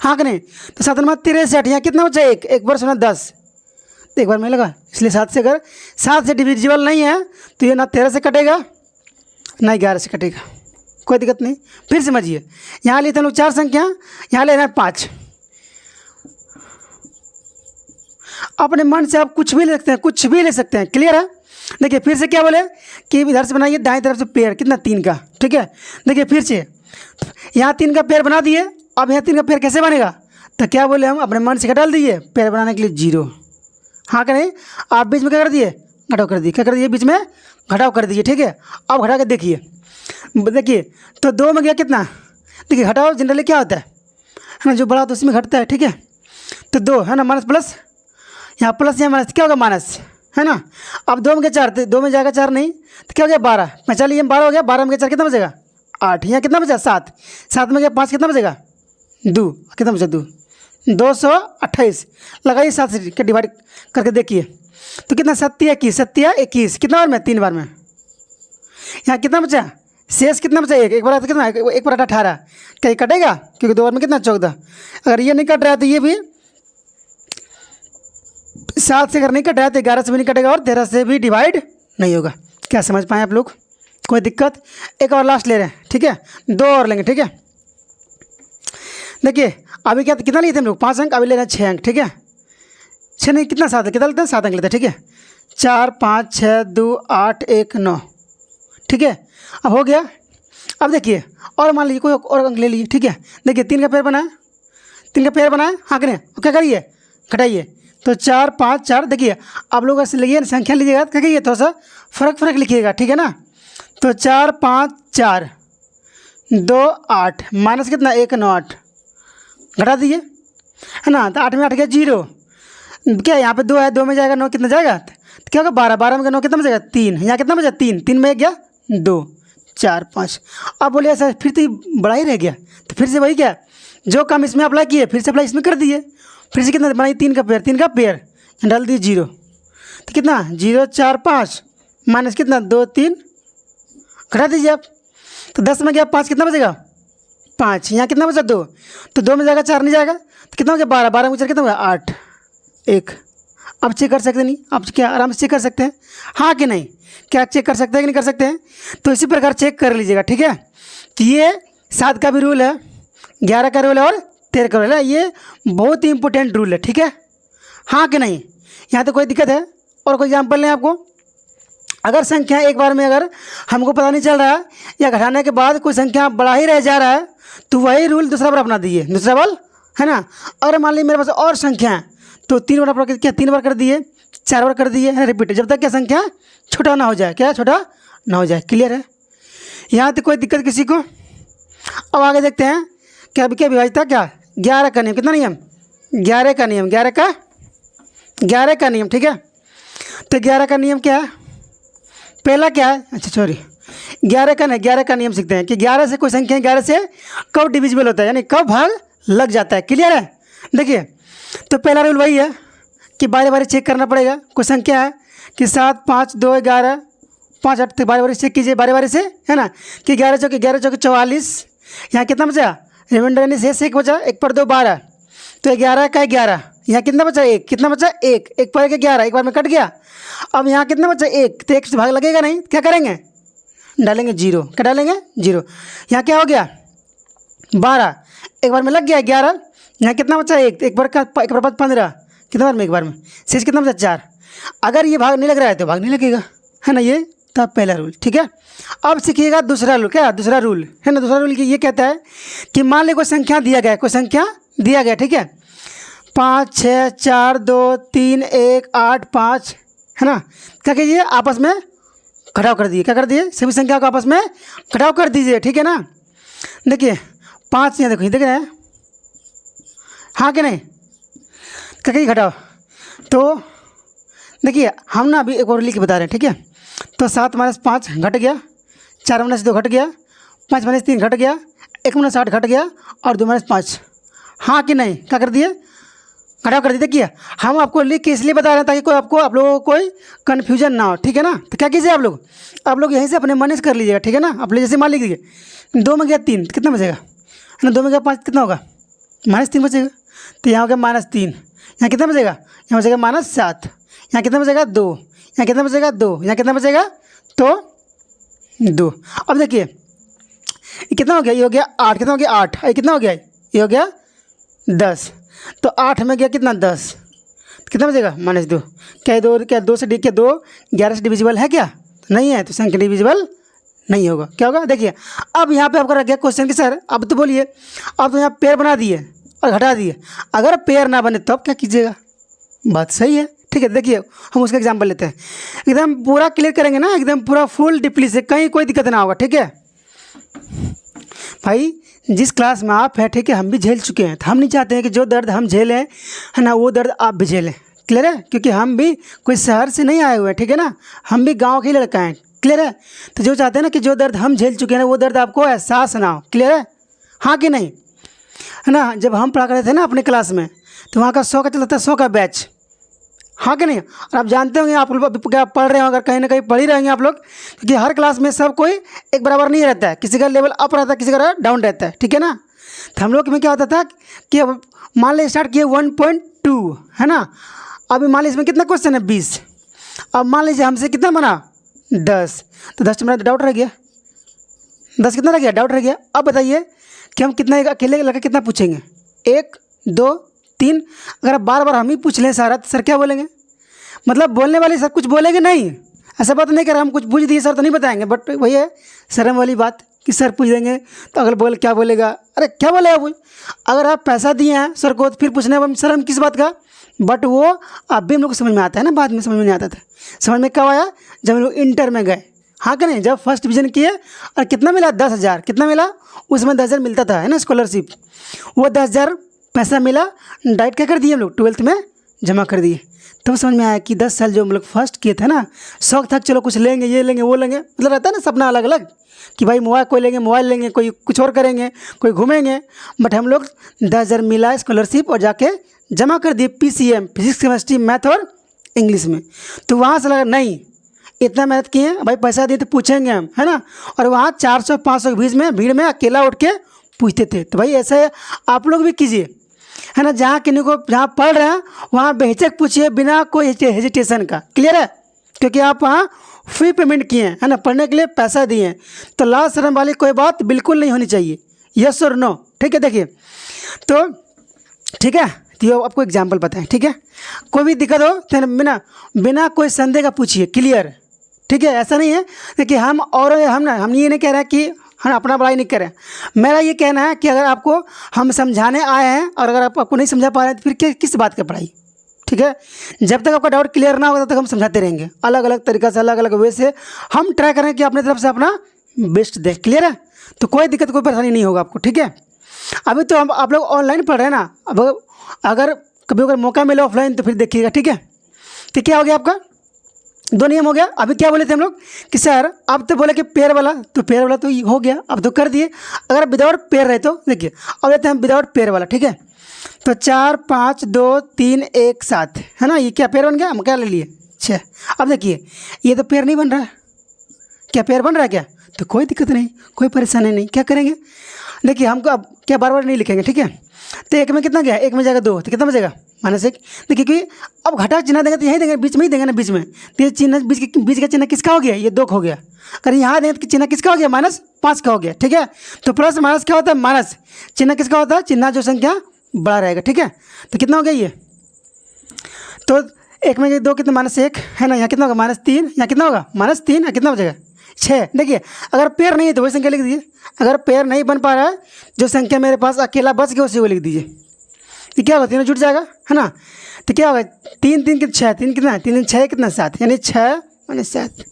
[SPEAKER 1] हाँ कि नहीं। तो 7 63, यहाँ कितना बचा एक बार सुना 10, तो एक बार में लगा, इसलिए 7 से अगर 7 से डिविजिबल नहीं है तो ये ना 13 से कटेगा ना 11 से कटेगा, कोई दिक्कत नहीं। फिर समझिए यहाँ लिए थे लोग 4 संख्या, यहाँ ले रहे हैं 5, अपने मन से आप कुछ भी ले सकते हैं, कुछ भी ले सकते हैं, क्लियर है। देखिए फिर से क्या बोले कि इधर से बनाइए दाएं तरफ से पेयर, कितना 3 का, ठीक है। देखिए फिर से यहाँ 3 का पेयर बना दिए, अब यहाँ 3 का पेयर कैसे बनेगा, तो क्या बोले हम अपने मन से क्या डाल दीजिए पेयर बनाने के लिए 0, हाँ कि नहीं। आप बीच में क्या कर दिए घटाव कर दिए, क्या कर दिए बीच में घटाव कर दीजिए, ठीक है। अब घटा के देखिए तो 2 में गया कितना, देखिए घटाव जनरली क्या होता है ना, जो बड़ा होता है उसमें घटता है, ठीक है। तो 2 है ना माइनस प्लस, यहाँ प्लस यहाँ माइनस क्या होगा माइनस, है ना। अब 2 में गया 4, तो 2 में जाएगा 4 नहीं, तो क्या हो गया 12, 45 में 12 हो गया, 12 में गया 4 कितना बचेगा 8, यहाँ कितना बचा 7, 7 में गया 5 कितना बचेगा 2, कितना बचा 2, 228 लगाइए 7 से क्या डिवाइड करके देखिए, तो कितना 7 21 7 21 कितना बार में 3 बार में, यहाँ कितना बचा शेष कितना बचा? एक बार कितना? 1/18। क्या ये कटेगा? क्योंकि 2 बार में कितना? 14। अगर ये नहीं कट रहा है तो ये भी 7 से अगर नहीं कट रहा है तो 11 से भी नहीं कटेगा और 13 से भी डिवाइड नहीं होगा। क्या समझ पाए आप लोग? कोई दिक्कत? एक और लास्ट ले रहे हैं, ठीक है, 2 और लेंगे, ठीक है। देखिए अभी क्या कितना लिए थे हम लोग? 5 अंक। अभी ले रहे हैं 6 अंक, ठीक है। 6 नहीं, कितना 7 है, कितना लेते हैं? 7 अंक लेते हैं, ठीक है। 4 5 6 2 8 1 9, ठीक है। अब हो गया। अब देखिए और मान लीजिए कोई और अंक ले लीजिए, ठीक है। देखिए 3 का पेड़ बनाए, 3 का पेड़ बनाए, हाँ कि नहीं? क्या करिए? घटाइए। तो 4 5 4। देखिए आप लोग ऐसे लिखिए, संख्या लीजिएगा, क्या करिए? थोड़ा सा फ़र्क लिखिएगा, ठीक है ना। तो 4 5 4 2 8 माइनस कितना? 1 9 8। घटा दीजिए, है ना। तो 8 में 8 गया 0। क्या यहाँ पे 2 है, 2 में जाएगा 9, कितना जाएगा? तो क्या होगा? 12। 12 में 9 कितना बचेगा? 3। यहाँ कितना बचा? 3। 3 में 1 गया 2 4 5। अब बोले ऐसा फिर तो ये बड़ा ही रह गया। तो फिर से वही क्या, जो काम इसमें अप्लाई किए फिर से अप्लाई इसमें कर दिए। फिर से कितना बनाइए? 3 का पेयर, 3 का पेयर डाल दिए 0। तो कितना? 0 4 5 माइनस कितना? 2 3। घटा दीजिए आप। तो 10 में गया 5, कितना बचेगा? 5। यहाँ कितना बचा? 2। तो 2 में जाएगा 4 नहीं जाएगा, तो कितना हो गया? 12। 12 में 4 कितना हो गया? 8 1। अब चेक कर सकते नहीं? आप क्या आराम से चेक कर सकते हैं, हाँ कि नहीं? क्या चेक कर सकते हैं कि नहीं कर सकते हैं? तो इसी प्रकार चेक कर लीजिएगा, ठीक है। तो ये 7 का भी रूल है, 11 का रूल है और 13 का रूल है। ये बहुत ही इंपॉर्टेंट रूल है, ठीक है, हाँ कि नहीं? यहाँ तो कोई दिक्कत है? और कोई एग्जाम्पल लें आपको? अगर संख्या एक बार में अगर हमको पता नहीं चल रहा है या घटाने के बाद कोई संख्या बढ़ा ही रह जा रहा है तो वही रूल दूसरा बार अपना दीजिए, दूसरा बार, है ना। और मान लीजिए मेरे पास और संख्या है तो 3 बार अपना क्या? 3 बार कर दिए, 4 बार कर दिए, है रिपीट, जब तक क्या संख्या छोटा ना हो जाए। क्या छोटा ना हो जाए? क्लियर है? यहाँ तक कोई दिक्कत किसी को? अब आगे देखते हैं क्या विभाज्यता, क्या 11 का नियम। कितना नियम? 11 का नियम, 11 का नियम, ठीक है। तो 11 का नियम क्या है? पहला क्या है? अच्छा सॉरी, 11 का नियम सीखते हैं कि 11 से कोई संख्या 11 से कब डिविजिबल होता है, यानी कब भाग लग जाता है। क्लियर है? देखिए तो पहला रूल वही है कि बारी बारी चेक करना पड़ेगा। कोई संख्या है कि 7 5 2 11 5 8, तो बारी बारी चेक कीजिए, बारी बारी से, है ना। कि 11 चौके 44। यहाँ कितना बचा? रिमाइंडर यानी शेष 1 बचा। 1 पर 2 12, तो 11 का 11। यहाँ कितना बचा? 1। कितना बचा? 1। 1 पर 1 11, एक बार में कट गया। अब यहाँ कितना बचा? 1। तो 1 से भाग लगेगा नहीं, क्या करेंगे? डालेंगे 0। क्या डालेंगे? 0। यहाँ क्या हो गया? 12, एक बार में लग गया 11। यहाँ कितना बचा? 1। एक बार 15, कितना बार में? एक बार में। शेष कितना बचा? 4। अगर ये भाग नहीं लग रहा है तो भाग नहीं लगेगा, है ना। ये था पहला रूल, ठीक है। अब सीखिएगा दूसरा रूल। क्या? दूसरा रूल है ना। दूसरा रूल ये कहता है कि मान ली कोई संख्या दिया गया, कोई संख्या दिया गया, ठीक है, 5 6 4 2 3 1 8 5, है ना। क्या कीजिए? आपस में घटाव कर दिए। क्या कर दिए? सभी संख्या को आपस में घटाव कर दीजिए, ठीक है ना। देखिए 5 यहाँ देखो, देख रहे हैं, हाँ कि नहीं? क्या कहिए? घटाओ। तो देखिए हम ना अभी एक और लिख के बता रहे हैं, ठीक है। तो 7 माइनस 5 घट गया, 4 माइनस 2 घट गया, 5 माइनस 3 घट गया, 1 माइनस 8 घट गया और 2 माइनस 5, हाँ कि नहीं? क्या कर दिए? घटाव कर दिए। देखिए हम आपको लिख के इसलिए बता रहे हैं ताकि कोई आप लोगों को कोई कन्फ्यूजन ना हो, ठीक है ना। तो क्या कीजिए आप लोग यहीं से अपने मन से कर लीजिएगा, ठीक है ना। आप लोग जैसे मान लीजिए 2 में गया 3, कितना बचेगा, है ना। 2 में गया 5, कितना होगा? -3 बचेगा। तो यहाँ हो गया -3, यहाँ कितना बचेगा? यहाँ बचेगा -7, यहाँ कितना बचेगा? 2, यहाँ कितना बचेगा? 2, यहाँ कितना बचेगा? तो 2। अब देखिए ये कितना हो गया? ये हो गया 8, कितना हो गया? 8, ये कितना हो गया? ये हो गया 10। तो 8 में गया कितना? 10, कितना बचेगा? -2। क्या 2 से 11 से डिविजिबल है क्या? नहीं है, तो संख्या डिविजिबल नहीं होगा। क्या होगा? देखिए अब यहाँ पे आपका रख गया क्वेश्चन कि सर अब तो बोलिए, अब तो यहाँ पेयर बना दिए और घटा दिए, अगर पेयर ना बने तब क्या कीजिएगा? बात सही है, ठीक है। देखिए हम उसका एग्जाम्पल लेते हैं, एकदम पूरा क्लियर करेंगे ना, एकदम पूरा फुल डीपली से, कहीं कोई दिक्कत ना होगा, ठीक है भाई। जिस क्लास में आप हैं, ठीक है, हम भी झेल चुके हैं, तो हम नहीं चाहते हैं कि जो दर्द हम झेलें, है ना, वो दर्द आप भी झेलें। क्लियर है? क्योंकि हम भी कोई शहर से नहीं आए हुए हैं, ठीक है ना, हम भी गांव के ही लड़का हैं। क्लियर है? तो जो चाहते हैं ना कि जो दर्द हम झेल चुके हैं ना वो दर्द आपको एहसास ना हो। क्लियर है? हाँ कि नहीं? है ना। जब हम पढ़ा करते थे ना अपने क्लास में तो वहाँ का 100 का चलता था, 100 का बैच। हाँ कि नहीं। और आप जानते होंगे, आप लोग क्या पढ़ रहे हो, अगर कहीं ना कहीं पढ़ ही रहेंगे आप लोग, क्योंकि हर क्लास में सब कोई एक बराबर नहीं रहता है, किसी का लेवल अप रहता है, किसी का डाउन रहता है, ठीक है ना। तो हम लोग में क्या होता था कि अब मान लीजिए स्टार्ट किए 1.2 है ना, अभी मान लीजिए इसमें कितना क्वेश्चन है 20, अब मान लीजिए हमसे कितना बना 10, तो 10 मेरा डाउट रह गया, 10 कितना रह गया, डाउट रह गया। अब बताइए कि हम कितना अकेले लड़का कितना पूछेंगे, 1 2 3, अगर आप बार बार हम ही पूछ लें सारा, तो सर क्या बोलेंगे, मतलब बोलने वाले सर कुछ बोलेंगे नहीं, ऐसा बात नहीं कर रहा हम कुछ पूछ दिए सर तो नहीं बताएंगे, बट वही है शर्म वाली बात कि सर पूछ देंगे तो अगर बोल क्या बोलेगा, अरे क्या बोलेगा वो। अगर आप पैसा दिए हैं सर को तो फिर पूछने में शर्म किस बात का, बट वो अब भी हम लोग को समझ में आता है ना, बाद में समझ में नहीं आता था। समझ में कब आया, जब हम लोग इंटर में गए, हाँ कि नहीं, जब फर्स्ट डिवीज़न किए और कितना मिला 10,000, कितना मिला उसमें 10,000 मिलता था है ना स्कॉलरशिप, वो 10,000 पैसा मिला, डाइट क्या कर दिए हम लोग 12th में जमा कर दिए। तब समझ में आया कि 10 साल जो हम लोग फर्स्ट किए थे ना, शौक था चलो कुछ लेंगे, ये लेंगे वो लेंगे, मतलब रहता है ना सपना अलग अलग कि भाई मोबाइल कोई लेंगे, मोबाइल लेंगे, कोई कुछ और करेंगे, कोई घूमेंगे, बट हम लोग 10,000 मिला स्कॉलरशिप और जाके जमा कर दिए PCM, फिजिक्स केमिस्ट्री मैथ और इंग्लिश में। तो वहाँ से लगा नहीं इतना मेहनत किए भाई, पैसा दिए तो पूछेंगे हम, है ना। और वहाँ 400-500 के बीच में भीड़ में अकेला उठ के पूछते थे। तो भाई ऐसे आप लोग भी कीजिए, है ना, जहाँ किन्हीं को जहाँ पढ़ रहे हैं वहाँ बेहिचक पूछिए, बिना कोई हेजिटेशन का, क्लियर है, क्योंकि आप वहाँ फ्री पेमेंट किए हैं, है ना, पढ़ने के लिए पैसा दिए हैं, तो लाज शर्म वाली कोई बात बिल्कुल नहीं होनी चाहिए, यस और नो, ठीक है। देखिए तो ठीक है, तो ये आपको एग्जाम्पल बताएं, ठीक है, कोई भी दिक्कत हो तो बिना बिना कोई संदेह का पूछिए, क्लियर, ठीक है। ऐसा नहीं है देखिए हम ये नहीं कह रहे हैं कि हम अपना बड़ाई नहीं करें, मेरा ये कहना है कि अगर आपको हम समझाने आए हैं और अगर आपको नहीं समझा पा रहे हैं तो फिर किस बात का पढ़ाई, ठीक है। जब तक आपका डाउट क्लियर ना होगा तब तक हम समझाते रहेंगे, अलग अलग तरीक़ा से, अलग अलग वे से हम ट्राई करें कि अपने तरफ से अपना बेस्ट दें, क्लियर है। तो कोई दिक्कत कोई परेशानी नहीं होगा आपको, ठीक है। अभी तो हम आप लोग ऑनलाइन पढ़ रहे हैं ना, अब अगर कभी अगर मौका मिले ऑफलाइन तो फिर देखिएगा, ठीक है। तो क्या हो गया आपका 2 नियम हो गया। अभी क्या बोले थे हम लोग कि सर अब तो बोले कि पेयर वाला, तो पेयर वाला तो हो गया, अब तो कर दिए। अगर विदाउट पेयर रहे तो देखिए अब लेते हैं हम विदाउट पेयर वाला, ठीक है। तो 4 5 2 3 1 7 है ना, ये क्या पेयर बन गया, हम क्या ले लिए 6। अब देखिए ये तो पेयर नहीं बन रहा है, क्या पेयर बन रहा है क्या, तो कोई दिक्कत नहीं, कोई परेशानी नहीं, क्या करेंगे देखिए हमको अब क्या बार बार नहीं लिखेंगे, ठीक है। तो 1 में कितना गया, 1 में जाएगा 2, तो कितना बचेगा -1। देखिए कि अब घटा चिन्ह देंगे तो यहीं देंगे, बीच में ही देंगे ना, बीच में, तो ये चिन्ह बीच का चिन्ह किसका हो गया, ये 2 का हो गया। अगर यहाँ देंगे तो चिन्ह किसका हो गया, -5 का हो गया, ठीक है। तो प्लस माइनस क्या होता है, माइनस चिन्ह किसका होता है, चिन्ह जो संख्या बड़ा रहेगा, ठीक है। तो कितना हो गया ये, तो 1 में 2 कितना -1 है ना, यहाँ कितना होगा -3, यहाँ कितना होगा -3, यहाँ कितना बचेगा 6। देखिए अगर पेयर नहीं है तो वही संख्या लिख दीजिए, अगर पेयर नहीं बन पा रहा है जो संख्या मेरे पास अकेला बच गया उसी को लिख दीजिए, तो क्या होगा तीनों जुट जाएगा, है ना। तो क्या होगा 3 3 कितना 6, 3 कितना 3 3 6 कितना 7, यानी 6 - 7।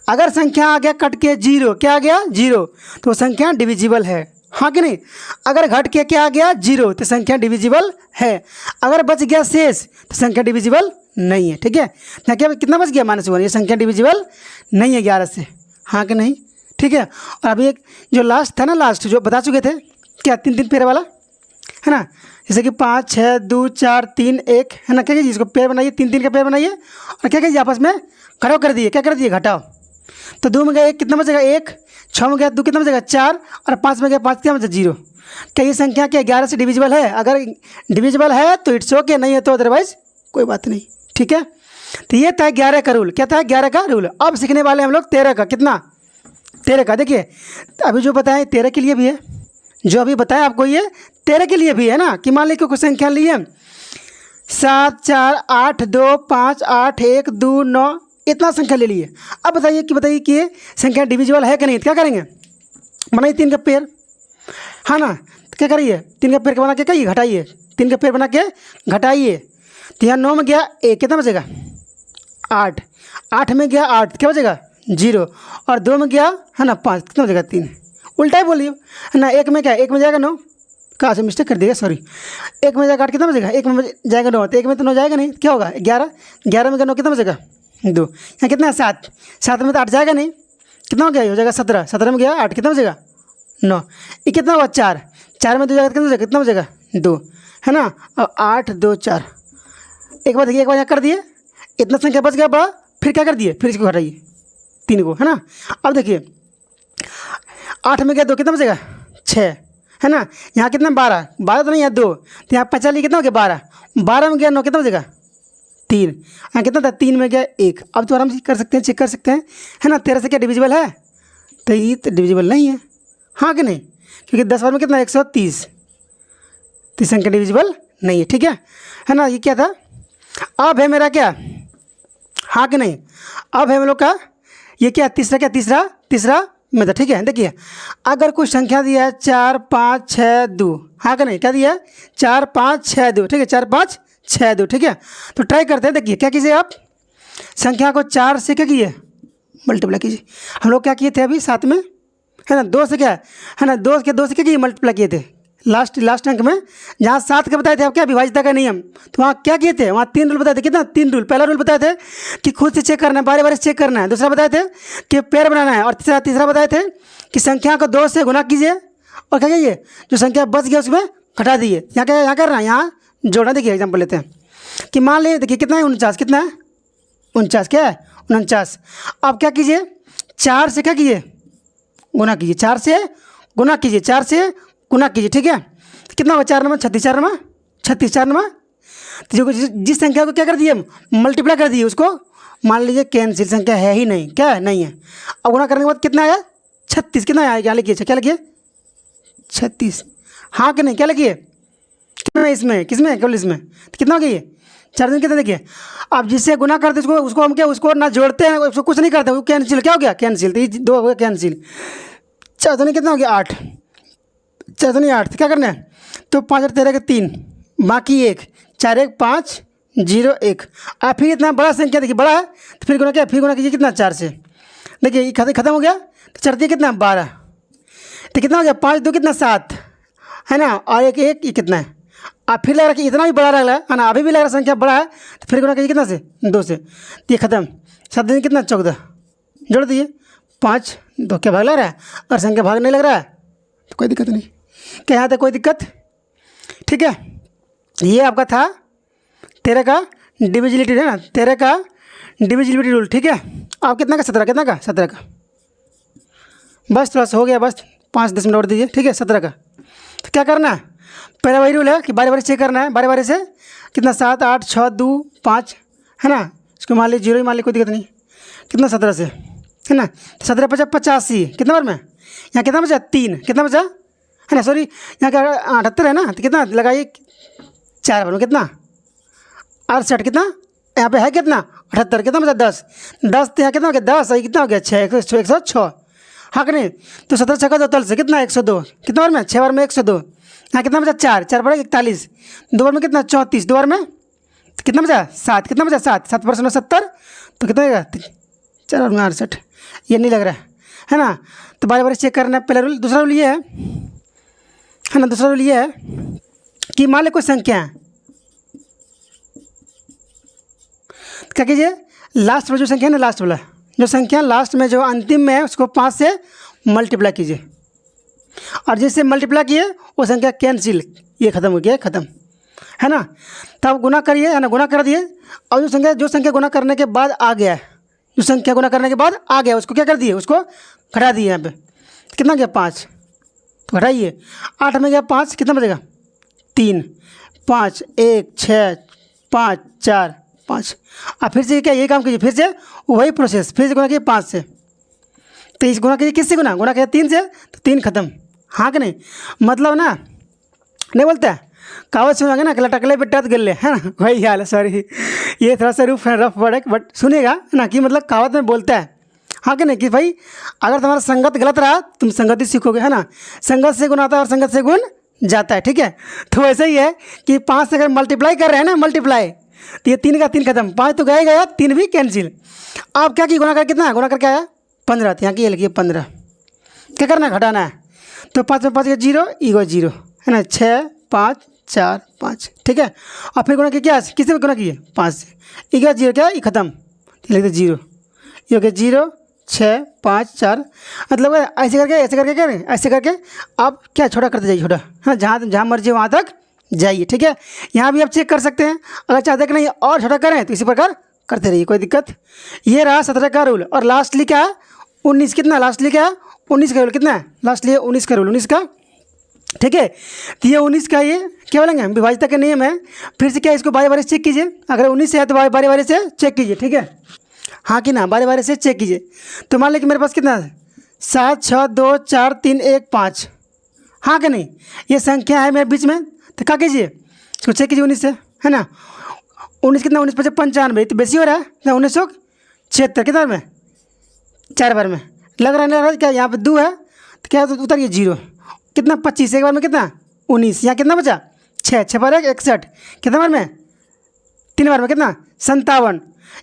[SPEAKER 1] अगर संख्या आ गया कट के 0, क्या आ गया 0, तो संख्या डिविजिबल है, हाँ कि नहीं। अगर घट के क्या आ गया 0 तो संख्या डिविजिबल है, अगर बच गया शेष तो संख्या डिविजिबल नहीं है, ठीक है। यहाँ क्या कितना बच गया -1, ये संख्या डिविजिबल नहीं है 11 से, हाँ कि नहीं, ठीक है। और अभी एक जो लास्ट था ना, लास्ट जो बता चुके थे क्या 3 पेयर वाला, है ना, जैसे कि 5 6 2 4 3 1 है ना, क्या कीजिए इसको पेयर बनाइए, 3 का पेयर बनाइए और क्या कीजिए आपस में खड़ो कर दिए, क्या कर दिए घटाओ। तो 2 में गया 1 कितना बचेगा 1, 6 में गया 2 कितना बचेगा 4 और 5 में गया 5 कितना बचा 0। क्या ये संख्या क्या 11 से डिविजिबल है, अगर डिविजिबल है तो इट्स ओके, नहीं है तो अदरवाइज कोई बात नहीं, ठीक है। तो ये था 11 का रूल, क्या था 11 का रूल। अब सीखने वाले हम लोग 13 का, कितना 13 का। देखिए अभी जो बताएं 13 के लिए भी है, जो अभी बताया आपको ये 13 के लिए भी है ना, कि मान लीजिए कुछ संख्या लिए 7 4 8 2 5 8 1 2 9 इतना संख्या ले लिए। अब बताइए कि ये संख्या डिविजिबल है कि नहीं, तो क्या करेंगे बनाइए 3 का पेयर, हाँ ना, तो क्या करिए 3 का पेयर बना के कहिए घटाइए, 3 का पेयर बना के घटाइए। तो यहाँ 9 में गया 1 कितना बचेगा 8, 8 में गया 8 क्या बचेगा 0 और 2 में गया है ना 5 कितना बचेगा 3, उल्टा ही बोलिए, है ना। 1 में क्या 1 में जाएगा 9, कहाँ से मिस्टेक कर देगा सॉरी, 1 में जाएगा 8 कितना बचेगा, 1 में जाएगा 9, तो 1 में तो 9 जाएगा नहीं, क्या होगा 11, 11 में 9 कितना बचेगा 2, यहाँ कितना है 7, 7 में तो 8 जाएगा नहीं, कितना हो गया हो जाएगा 17, 17 में गया 8 कितना बचेगा 9, ये कितना हुआ 4, 4 में 2 जाएगा कितना बचेगा 2, है ना। और 8 2 4 एक बार देखिए, एक बार यहाँ कर दिए इतना संख्या बच गया बड़ा, फिर क्या कर दिए, फिर इसको घटाइए 3 को, है ना। अब देखिए 8 में गया 2, कितना बचेगा 6, है ना। यहाँ कितना 12, 12 तो नहीं है 2, तो यहाँ 50 लिए कितना हो गया 12, 12 में गया 9, कितना बचेगा 3, यहाँ कितना था 3 में गया 1। अब तो आराम से कर सकते हैं, चेक कर सकते हैं, है ना। 13 से क्या डिविजिबल है, तो ये तो डिविजिबल नहीं है, हाँ कि नहीं, क्योंकि 10 बार में कितना 130, तो इस संख्या डिविजिबल नहीं है, ठीक है ना। ये क्या था, अब है मेरा क्या, हाँ कि नहीं। अब है हम लोग का ये क्या, तीसरा क्या, तीसरा मेथड, ठीक है। देखिए अगर कोई संख्या दिया है 4 5 6 2, हाँ कि नहीं, क्या दिया है 4 5 6 2, ठीक है, 4 5 6 2, ठीक है। तो ट्राई करते हैं, देखिए क्या कीजिए आप, संख्या को 4 से क्या कीजिए मल्टीप्लाई कीजिए। हम लोग क्या किए थे अभी साथ में, है ना, 2 से क्या है ना, 2 से क्या किए मल्टीप्लाई किए थे लास्ट अंक में, जहाँ 7 के बताए थे आप क्या विभाज्यता का नियम, तो वहाँ क्या किए थे, वहाँ 3 रूल बताए थे, कितना 3 रूल। पहला रूल बताए थे कि खुद से चेक करना है, बारी बारी से चेक करना है। दूसरा बताए थे कि पेयर बनाना है, और तीसरा बताए थे कि संख्या को 2 से गुना कीजिए, और क्या कीजिए जो संख्या बच गया उसमें घटा दीजिए। यहाँ करना है, यहाँ जोड़ना। देखिए एग्जाम्पल लेते हैं कि मान लीजिए, देखिए कितना है 49, कितना है 49, क्या है 49। अब क्या कीजिए 4 से क्या कीजिए गुना कीजिए, 4 से गुना कीजिए, 4 से गुना कीजिए, ठीक है। कितना होगा 4 नंबर 36, 4 नंबर 36, 4 नंबर। तो जिस संख्या को क्या कर दिए मल्टीप्लाई कर दिए, उसको मान लीजिए कैंसिल, संख्या है ही नहीं, क्या है नहीं है। अब गुना करने के बाद कितना आया 36, कितना आया, क्या लिखिए, क्या लिखिए 36, हाँ कि नहीं, क्या लिखिए कितना इसमें, किसमें, केवल इसमें, तो कितना हो गया ये 4 दिन, कितना। देखिए अब जिससे गुना करते उसको हम क्या, उसको ना जोड़ते हैं, उसको कुछ नहीं करते, वो कैंसिल, क्या हो गया कैंसिल, तो ये 2 हो गया कैंसिल। 4 दूनी कितना हो गया 8, 4 दूनी 8, तो क्या करना है, तो 5 और 13 के 3, बाकी 1, 4 1 5 0 1। अब फिर इतना बड़ा संख्या देखिए बड़ा है, तो फिर गुना क्या, फिर गुना कीजिए कितना 4 से। देखिए ये खत्म हो गया, तो 4 दिए कितना 12, तो कितना हो गया 5 2 कितना 7, है ना, और 1 1 ये कितना है। अब फिर लग रहा है कि इतना भी बड़ा लग रहा है ना, अभी भी लग रहा है संख्या बड़ा है, तो फिर गुना कीजिए कितना से 2 से, तो ये खत्म। 7 दिन कितना 14, जोड़ दिए 5 2, क्या भाग लग रहा है, और संख्या भाग नहीं लग रहा है तो कोई दिक्कत नहीं, क्या यहाँ तक कोई दिक्कत, ठीक है। ये आपका था 13 का डिविजिबिलिटी, है ना, 13 का डिविजिबिलिटी रूल, ठीक है। आप कितना का 17, कितना का 17 का, बस थोड़ा सा हो गया, बस 5-10 मिनट और दीजिए, ठीक है। 17 का तो क्या करना है, पहला वही रूल है कि बारी बारी चेक करना है, बारी बारी से कितना 7 8 6 2 5, है ना, इसको मान लीजिए 0 ही मान लीजिए, कोई दिक्कत नहीं। कितना 17 से, है ना, 17 50 85, कितना बार में, यहाँ कितना बचा 3, कितना बचा, है ना, सॉरी यहाँ का 78 है ना, तो कितना लगाइए 4 बार में, कितना 68, कितना यहाँ पे है कितना 78, कितना बचा 10 तो यहाँ कितना हो गया 10, कितना हो गया 6 106, हाँ कि नहीं। तो 17 6 का 2 से कितना 102, कितना बार में 6 बार में 102, यहाँ कितना बचा 4 बार 41, 2 बार में कितना 34, 2 बार में कितना बचा 7, कितना बचा 7 पर 70, तो कितना होगा 4 बार में 68, ये नहीं लग रहा है ना। तो बारी बारी चेक करना है, पहला रूल। दूसरा रूल ये है ना, दूसरा रूल ये है कि मान लो कोई संख्या है, क्या कीजिए लास्ट में जो संख्या है ना, लास्ट वाला जो संख्या लास्ट में जो अंतिम में है उसको 5 से मल्टीप्लाई कीजिए, और जिससे मल्टीप्लाई किए वो संख्या कैंसिल, ये खत्म हो गया, खत्म, है ना। तब गुना करिए, है ना, गुना कर दिए, और जो संख्या गुना करने के बाद आ गया है, जो संख्या गुना करने के बाद आ गया उसको क्या कर दिए, उसको घटा दिए। यहाँ पे कितना गया 5, तो घटाइए 8 में गया 5, कितना बचेगा 3 5 1 6 5 4 5। अब फिर से क्या ये काम कीजिए, फिर से वही प्रोसेस, फिर से गुना कीजिए 5 से, तो इस गुना कीजिए किससे गुना कीजिए 3 से, तो 3 खत्म, हाँ कि नहीं। मतलब ना नहीं बोलता है कहावत सुनागे ना कि लटकले पे टत गले, है ना, वही हाल है। सॉरी ये थोड़ा सा रफ वर्ड है, बट सुनेगा ना कि मतलब कहावत में बोलता है, हाँ कि नहीं, कि भाई अगर तुम्हारा संगत गलत रहा तुम संगति सीखोगे, है ना, संगत से गुण आता है और संगत से गुण जाता है, ठीक है। तो वैसे ही है कि 5 से अगर मल्टीप्लाई कर रहे हैं ना, मल्टीप्लाई, तो ये 3 का 3 खत्म, 5 तो गया 3 भी कैंसिल। आप क्या की गुना कर कितना गुना करके आया 15, तो यहाँ की ये लिखिए 15, क्या करना है घटाना है, तो 5 में 5 का 0 ईगो 0, है ना, 6 5 4 5, ठीक है। और फिर गुना क्या किसी में गुना कीजिए 5 से, ईगो 0 क्या ये खत्म, लिखते 0, ये हो गया 0 6 5 4, मतलब ऐसे करके आप क्या छोटा करते जाइए, छोटा, है ना, जहाँ मर्जी वहाँ तक जाइए, ठीक है। यहाँ भी आप चेक कर सकते हैं, अगर चाहते कि नहीं और छोटा करें तो इसी प्रकार करते रहिए, कोई दिक्कत। ये रहा 17 का रूल। और लास्टली क्या है 19, कितना लास्टली क्या है 19 का रूल, कितना है लास्टली 19 का रूल, 19 का, ठीक है। तो ये 19 का ये क्या बोलेंगे विभाज्यता का नियम है। फिर से क्या इसको बारी बारी से चेक कीजिए, अगर 19 से है तो बारी बारी से चेक कीजिए, ठीक है, हाँ कि ना, बारी बारी से चेक कीजिए। तो मान लीजिए कि मेरे पास कितना है 7 6 2 4 3 1 5, हाँ कि नहीं, ये संख्या है मेरे बीच में। तो क्या कीजिए इसको चेक कीजिए 19 से, है ना। 19 कितना 19 5 95, तो बेसी हो रहा है ना, 1976 कितना में 4 बार में लग रहा है क्या, यहाँ पे 2 है तो क्या उतरिए 0, कितना 25, एक बार में कितना 19, यहाँ कितना बचा 6, 6 बार 61, कितना बार में 3 बार में कितना 57,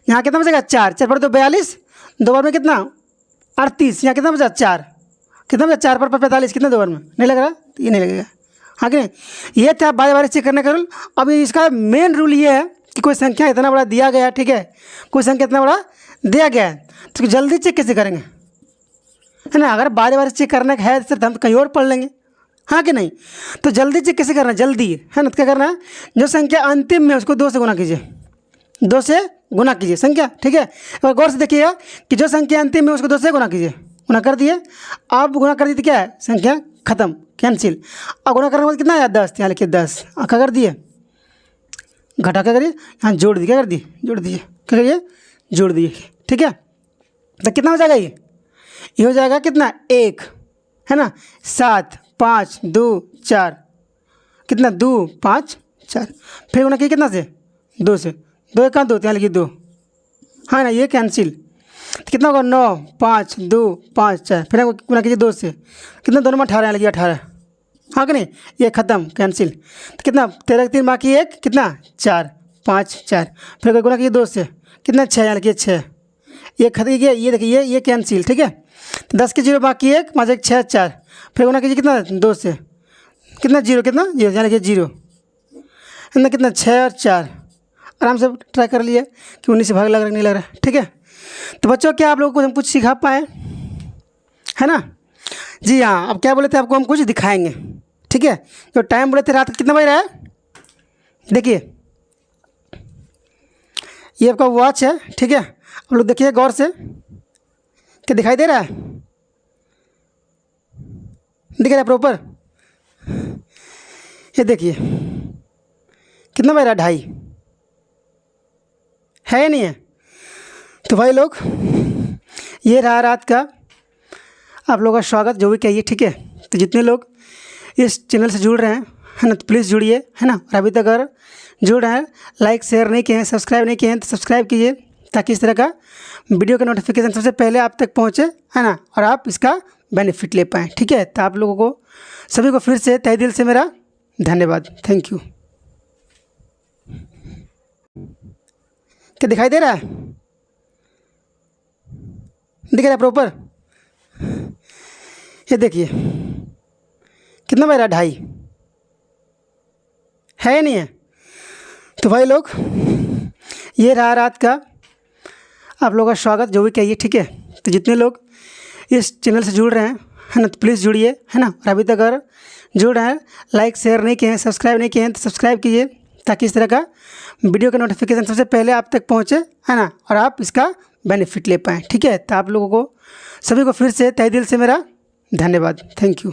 [SPEAKER 1] यहाँ कितना बचेगा 4, 4 पर 2 42, 2 बार में कितना 38, यहाँ कितना बचा 4, कितना बचा 4 पर 45, कितना 2 बार में नहीं लग रहा, तो ये नहीं लगेगा, हाँ कि नहीं। ये था बारी बारी चेक करने का रूल। अभी इसका मेन रूल ये है कि कोई संख्या इतना बड़ा दिया गया है, ठीक है, कोई संख्या इतना बड़ा दिया गया है तो जल्दी चेक कैसे करेंगे, है ना। अगर बारी बारी चेक करने का है तो हम कहीं और पढ़ लेंगे, हाँ कि नहीं। तो जल्दी चेक कैसे करना है, जल्दी, है ना। तो क्या करना है, जो संख्या अंतिम में उसको 2 से गुना कीजिए, 2 से गुना कीजिए संख्या, ठीक है। और गौर से देखिएगा कि जो संख्या अंतिम में उसको 2 से गुना कीजिए, गुना कर दिए, आप गुना कर दिए तो क्या है संख्या खत्म, कैंसिल। और गुना करने के बाद कितना आया 10, यहाँ लिखिए 10, क्या कर दिए घटा क्या करिए, यहाँ जोड़ दिए, क्या कर दिए जोड़ दीजिए, क्या करिए जोड़ दिए, ठीक है। तो कितना हो जाएगा ये हो जाएगा कितना 1, है ना, 7 5 2 4, कितना 2 5 4, फिर गुना किया कितना से 2 से, 2 1 2, यहाँ लिखिए 2, हाँ ना, ये कैंसिल। तो कितना होगा 9 5 2 5 4, फिर गुना कीजिए 2 से, कितना दोनों में 18, यहाँ लिखिए 18, हाँ कि नहीं, ये ख़त्म कैंसिल। तो कितना 13 3 बाकी 1, कितना 4 5 4, फिर गुना कीजिए 2 से, कितना 6, यहाँ लिखिए 6, ये खत्म, ये देखिए ये कैंसिल, ठीक है। 10 के 0 बाकी 1 5 1 6 4, फिर गुना कीजिए कितना 2 से, कितना 0, कितना 0, यहाँ लिखिए 0, है ना, कितना 6 और 4, आराम से ट्राई कर लिए कि 19 से भाग लग रहा नहीं लग रहा, ठीक है। तो बच्चों क्या आप लोगों को हम कुछ सिखा पाए, है ना। जी हाँ, अब क्या बोले थे आपको हम कुछ दिखाएंगे, ठीक है। जो टाइम बोले थे रात का कितना बज रहा है, देखिए ये आपका वॉच है, ठीक है। आप लोग देखिए गौर से, क्या दिखाई दे रहा है, दिख रहा है प्रॉपर, ये देखिए कितना बज रहा है 2:30, है या नहीं है। तो भाई लोग ये रहा रात का आप लोगों का स्वागत, जो भी कहिए, ठीक है। तो जितने लोग इस चैनल से जुड़ रहे हैं, है ना, तो प्लीज़ जुड़िए, है ना। और अभी तक अगर जुड़ रहे हैं, लाइक शेयर नहीं किए हैं, सब्सक्राइब नहीं किए हैं तो सब्सक्राइब कीजिए, ताकि इस तरह का वीडियो का नोटिफिकेशन सबसे पहले आप तक पहुँचे, है ना, और आप इसका बेनिफिट ले पाएँ, ठीक है। तो आप लोगों को सभी को फिर से तहे दिल से मेरा धन्यवाद, थैंक यू। क्या दिखाई दे रहा है, दिख रहा है प्रॉपर, ये देखिए कितना बज रहा है 2:30, है या नहीं है। तो भाई लोग ये रहा रात का आप लोगों का स्वागत, जो भी कहिए, ठीक है। तो जितने लोग इस चैनल से जुड़ रहे हैं, है ना, तो प्लीज़ जुड़िए, है ना। और अभी तक अगर जुड़ रहे हैं, लाइक शेयर नहीं किए हैं, सब्सक्राइब नहीं किए हैं तो सब्सक्राइब कीजिए, ताकि इस तरह का वीडियो का नोटिफिकेशन सबसे पहले आप तक पहुँचे, है ना, और आप इसका बेनिफिट ले पाएँ, ठीक है। तो आप लोगों को सभी को फिर से तहे दिल से मेरा धन्यवाद, थैंक यू।